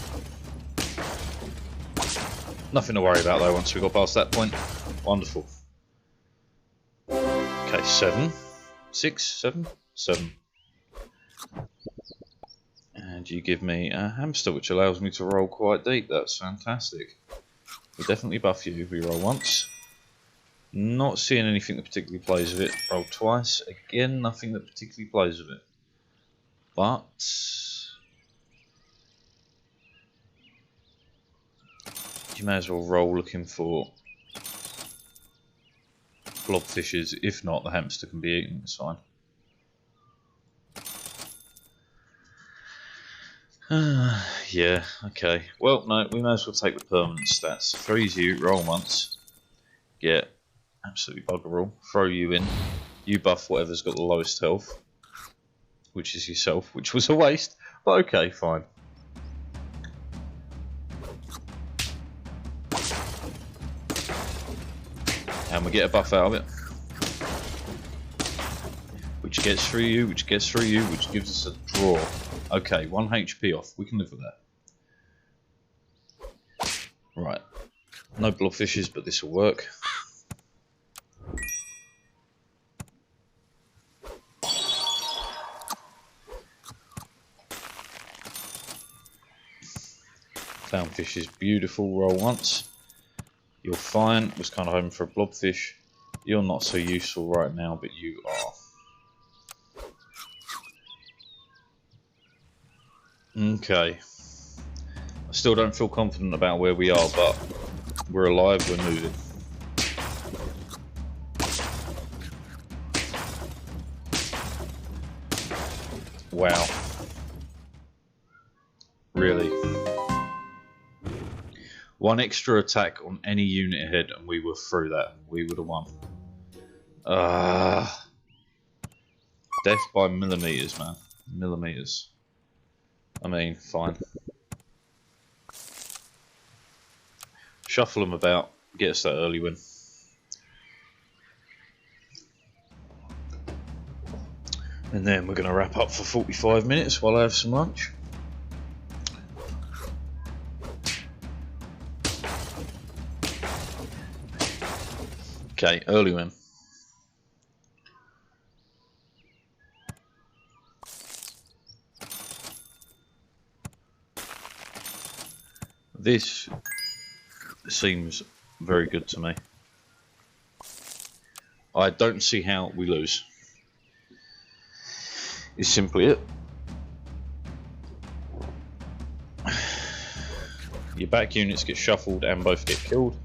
Nothing to worry about though once we got past that point. Wonderful. Okay, 7. 6, 7? 7. And you give me a hamster, which allows me to roll quite deep. That's fantastic. We'll definitely buff you. We roll once. Not seeing anything that particularly plays with it. Roll twice. Again, nothing that particularly plays with it. But you may as well roll looking for blobfishes. If not, the hamster can be eaten. It's fine. Yeah, okay. Well, no, we may as well take the permanent stats. Freeze you, roll once. Get absolutely bugger all. Throw you in. You buff whatever's got the lowest health, which is yourself, which was a waste, but okay, fine. And we get a buff out of it. Which gets through you, which gets through you, which gives us a draw. Okay, 1 HP off. We can live with that. Right. No blobfishes, but this will work. Clownfish is beautiful. Roll once. You're fine. Was kind of hoping for a blobfish. You're not so useful right now, but you are. Okay. I still don't feel confident about where we are, but we're alive, we're moving. Wow. Really? 1 extra attack on any unit ahead and we were through that. We would have won. Death by millimeters, man. Millimeters. I mean, fine. Shuffle them about, get us that early win. And then we're going to wrap up for 45 minutes while I have some lunch. Okay, early win. This seems very good to me. I don't see how we lose. Is simply it. Your back units get shuffled and both get killed.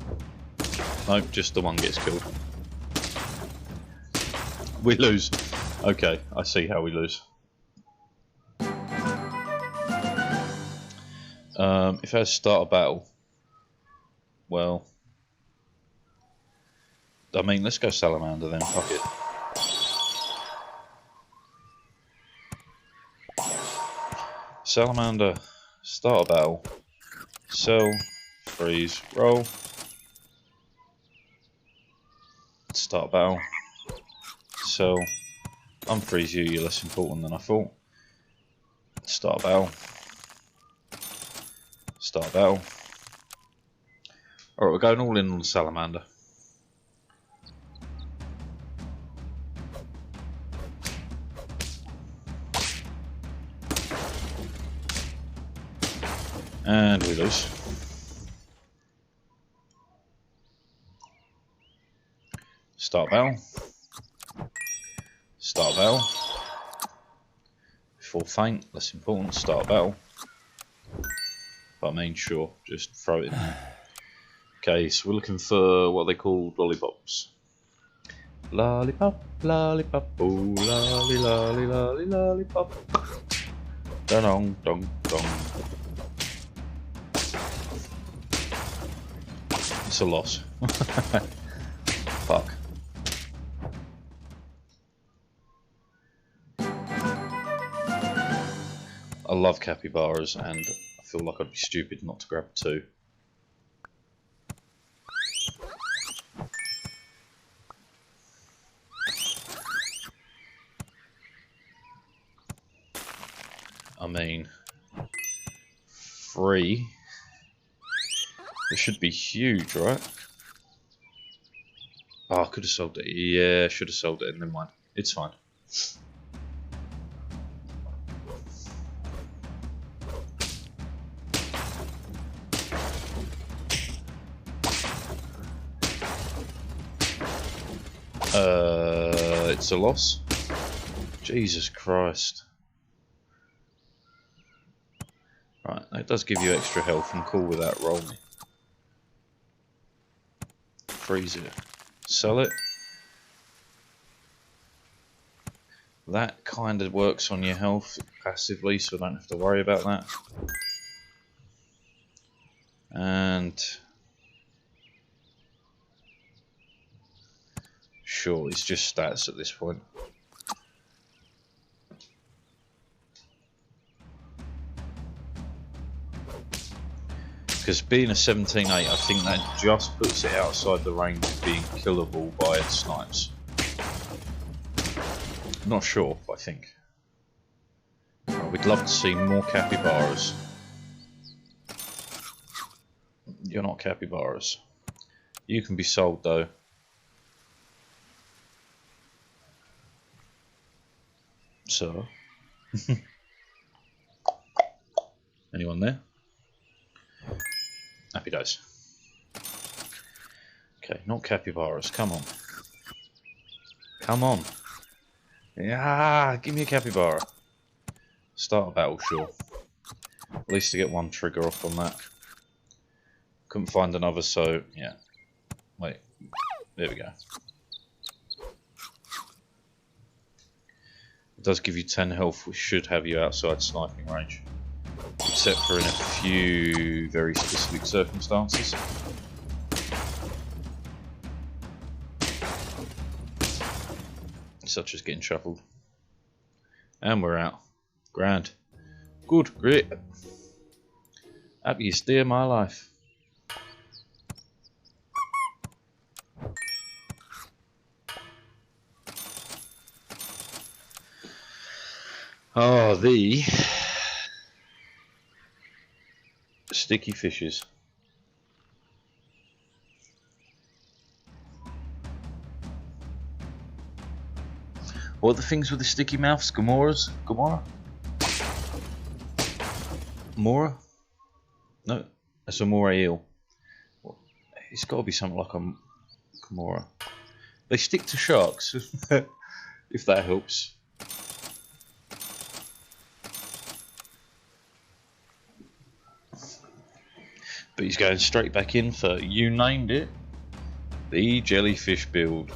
Nope, just the one gets killed. We lose. Okay, I see how we lose. If it has start a battle, well, I mean, let's go Salamander then, fuck it. Salamander, start a battle, sell, freeze, roll, start a battle, sell, unfreeze you, you're less important than I thought, start a battle, start a battle. Alright, we're going all in on the Salamander. And we lose. Start battle. Start battle. Before feint, less important, start battle. But I mean, sure, just throw it in. Okay, so we're looking for what they call lollipops. Lollipop, lollipop, oh, lolly, lolly, lolly, lollipop. Dong, dong, dong. It's a loss. Fuck. I love capybaras, and I feel like I'd be stupid not to grab two. I mean, 3. It should be huge, right? Oh, I could have sold it. Yeah, I should have sold it. Never mind. It's fine. It's a loss. Jesus Christ. Right, that does give you extra health. I'm cool with that. Roll me. Freeze it. Sell it. That kind of works on your health passively, so I don't have to worry about that. And sure, it's just stats at this point. Because being a 17-8, I think that just puts it outside the range of being killable by snipes. Not sure, but I think. Right, we'd love to see more capybaras. You're not capybaras. You can be sold though. So. Anyone there? Happy days. Okay, not capybaras. Come on. Come on. Yeah, give me a capybara. Start a battle, sure. At least to get one trigger off on that. Couldn't find another, so yeah. Wait. There we go. It does give you 10 health, which should have you outside sniping range. Except for in a few very specific circumstances. Such as getting shuffled. And we're out. Grand. Good, great. Happiest day of my life. Oh, the sticky fishes. What are the things with the sticky mouths? Gamoras? Gamora? Mora? No, that's a Mora eel. It's got to be something like a Gamora. They stick to sharks, if that helps. But he's going straight back in for, you named it, the jellyfish build.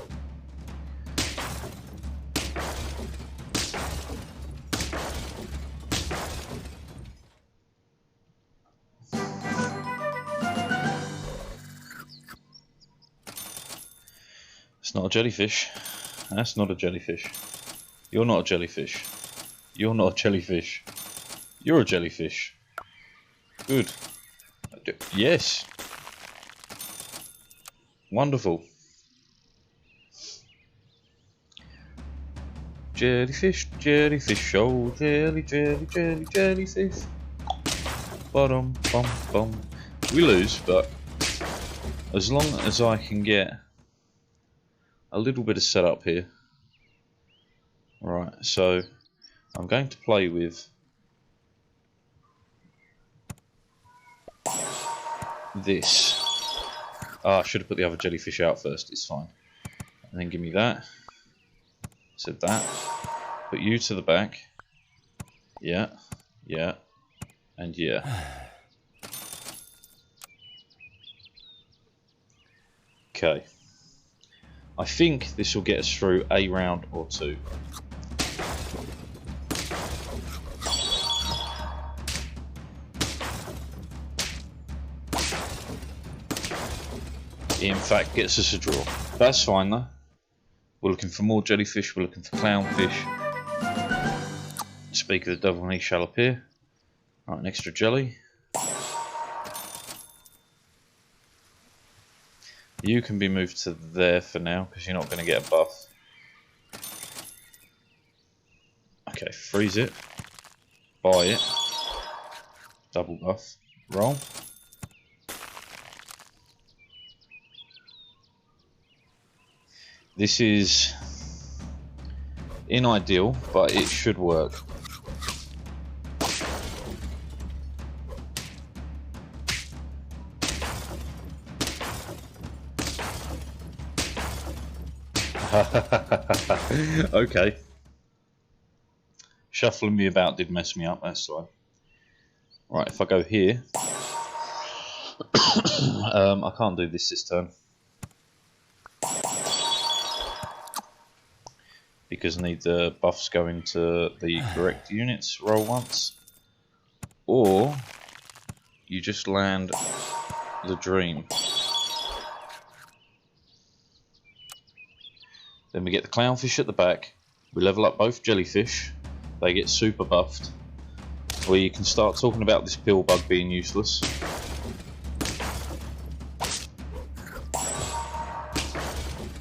It's not a jellyfish. That's not a jellyfish. You're not a jellyfish. You're not a jellyfish. You're a jellyfish. Good. Yes. Wonderful. Jellyfish, jellyfish, oh jelly, jelly, jelly, jellyfish. Bum bum bum. We lose, but as long as I can get a little bit of setup here. Right, so I'm going to play with this. Ah, I should have put the other jellyfish out first, it's fine. And then give me that. Said that. Put you to the back. Yeah, yeah, and yeah. Okay. I think this will get us through a round or two. In fact, gets us a draw. That's fine though. We're looking for more jellyfish, we're looking for clownfish. Speak of the devil, he shall appear. Right, an extra jelly. You can be moved to there for now, because you're not going to get a buff. Okay, freeze it. Buy it. Double buff. Roll. This is unideal, but it should work. Okay. Shuffling me about did mess me up, that's fine. Right, if I go here, I can't do this turn. Because I need the buffs going to the correct units. Roll once. Or you just land the dream. Then we get the clownfish at the back. We level up both jellyfish. They get super buffed. We can start talking about this pill bug being useless.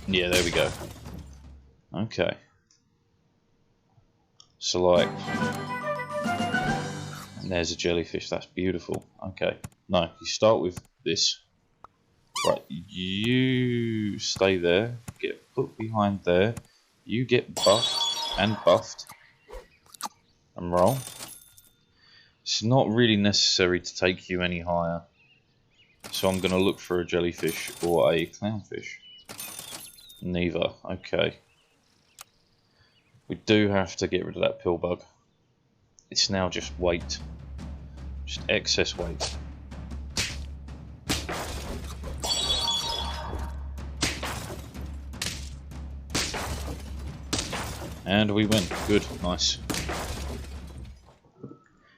Yeah, there we go. Okay. So like, and there's a jellyfish, that's beautiful. Okay, no, you start with this. Right, you stay there, get put behind there, you get buffed and buffed, and roll. It's not really necessary to take you any higher, so I'm going to look for a jellyfish or a clownfish. Neither, okay. We do have to get rid of that pill bug. It's now just weight. Just excess weight. And we win. Good, nice.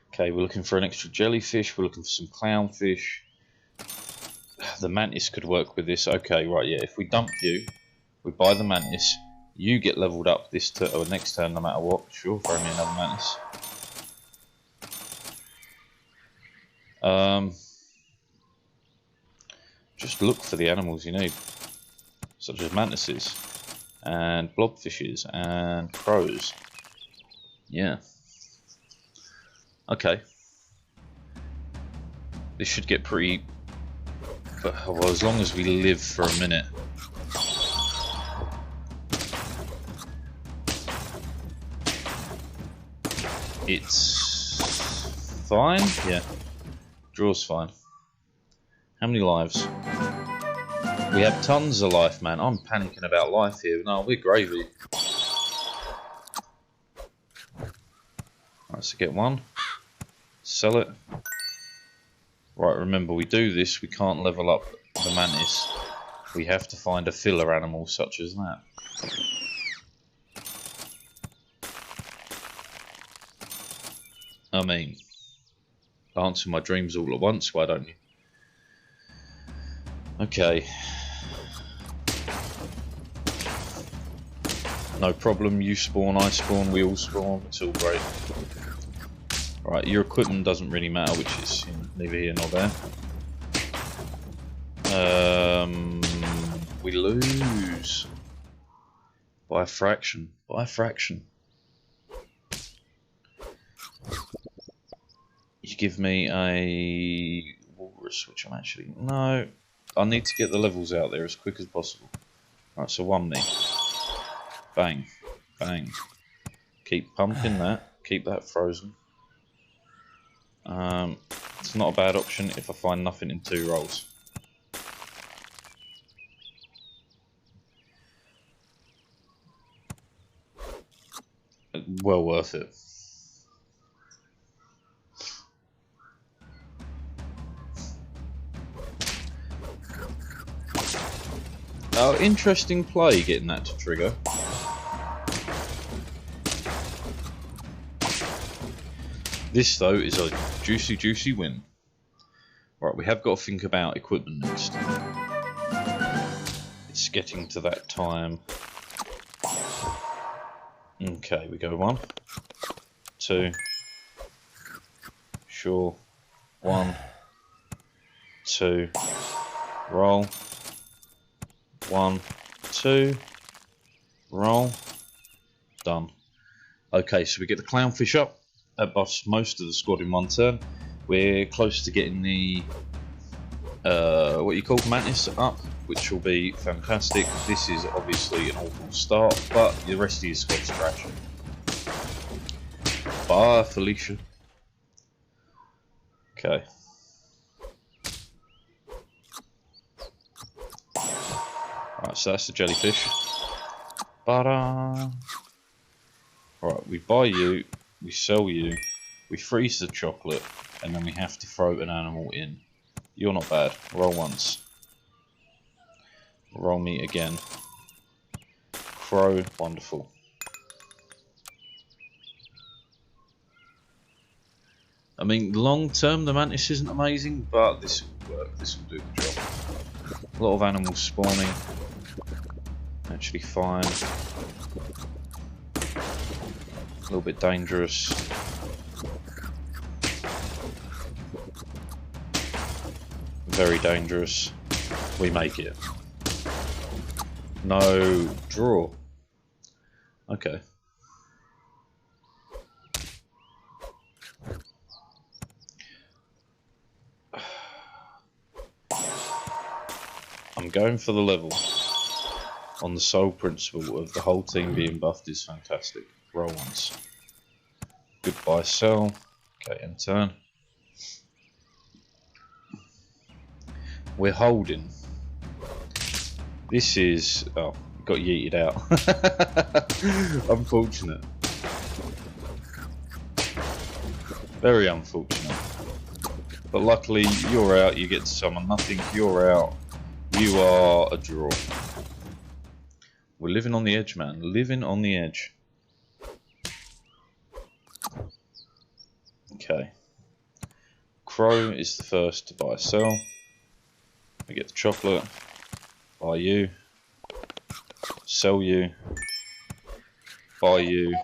Okay, we're looking for an extra jellyfish, we're looking for some clownfish. The mantis could work with this. Okay, right, yeah, if we dump you, we buy the mantis. You get leveled up this turn or next turn, no matter what. Sure, throw me another mantis. Just look for the animals you need, such as mantises and blobfishes and crows. Yeah. Okay. This should get pretty. Well, as long as we live for a minute. It's fine, yeah. Draw's fine. How many lives? We have tons of life, man. I'm panicking about life here. No, we're gravy. Right, so get one. Sell it. Right, remember, we do this, we can't level up the mantis. We have to find a filler animal such as that. I mean, answer my dreams all at once, why don't you? Okay. no problem. You spawn, I spawn, we all spawn. It's all great. Right, your equipment doesn't really matter, which is neither here nor there. We lose by a fraction. By a fraction. You give me a walrus, which I'm actually... No, I need to get the levels out there as quick as possible. Right, so 1 me. Bang. Bang. Keep pumping that. Keep that frozen. It's not a bad option if I find nothing in 2 rolls. Well worth it. Oh, interesting play getting that to trigger. This though is a juicy win. Right, we have got to think about equipment next. It's getting to that time. Okay, we go 1, 2, sure, 1, 2, roll, 1, 2, roll, done. Okay, so we get the clownfish up. That buffs most of the squad in 1 turn. We're close to getting the what you call mantis up, which will be fantastic. This is obviously an awful start, but the rest of your squad's crashing. Bye, Felicia. Okay. Right, so that's the jellyfish. Alright, we buy you, we sell you, we freeze the chocolate, and then we have to throw an animal in. You're not bad. Roll once. Roll me again. Crow, wonderful. I mean, long term the mantis isn't amazing, but this will work. This will do the job. A lot of animals spawning. Actually fine. A little bit dangerous. Very dangerous. We make it. No draw. Okay. I'm going for the level on the sole principle of the whole team being buffed is fantastic. Roll once. Goodbye, sell. Okay, end turn. We're holding. This is... oh, got yeeted out. Unfortunate. Very unfortunate. But luckily, you're out, you get to summon nothing, you're out, you are a draw. We're living on the edge, man. Living on the edge. Okay. Crow is the first to buy sell. We get the chocolate. Buy you. Sell you. Buy you.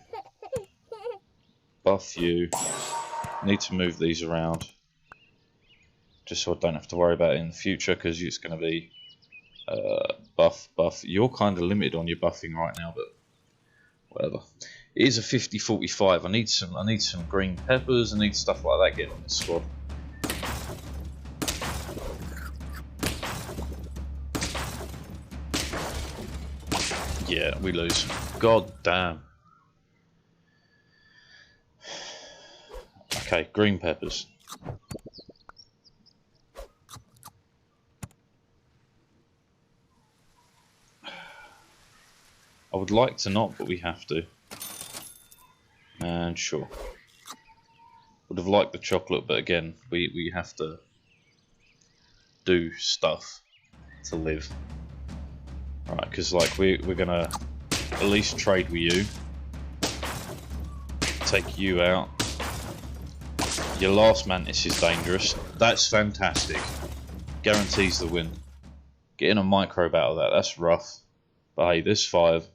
Buff you. Need to move these around. Just so I don't have to worry about it in the future, because it's going to be buff. You're kind of limited on your buffing right now, but whatever. It is a 50-45. I need some green peppers. I need stuff like that getting in the squad. Yeah, we lose. God damn. Okay, green peppers. I would like to not, but we have to. And sure. Would have liked the chocolate, but again, we have to do stuff to live. Right, because like we're gonna at least trade with you. Take you out. Your last mantis is dangerous. That's fantastic. Guarantees the win. Getting a microbe out of that, that's rough. But hey, there's 5.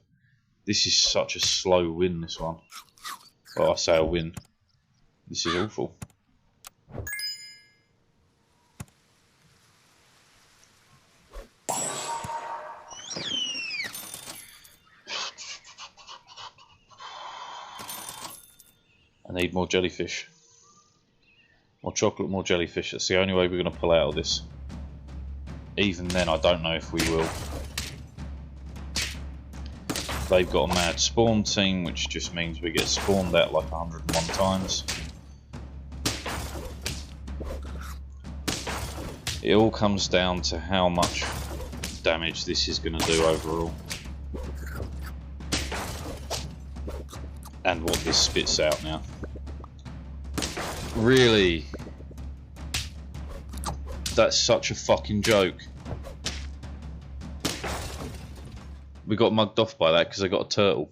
This is such a slow win, this one. Well, I say a win. This is awful. I need more jellyfish. More chocolate, more jellyfish. That's the only way we're going to pull out of this. Even then, I don't know if we will. They've got a mad spawn team, which just means we get spawned out like 101 times. It all comes down to how much damage this is going to do overall. And what this spits out now. Really? That's such a fucking joke. We got mugged off by that because I got a turtle.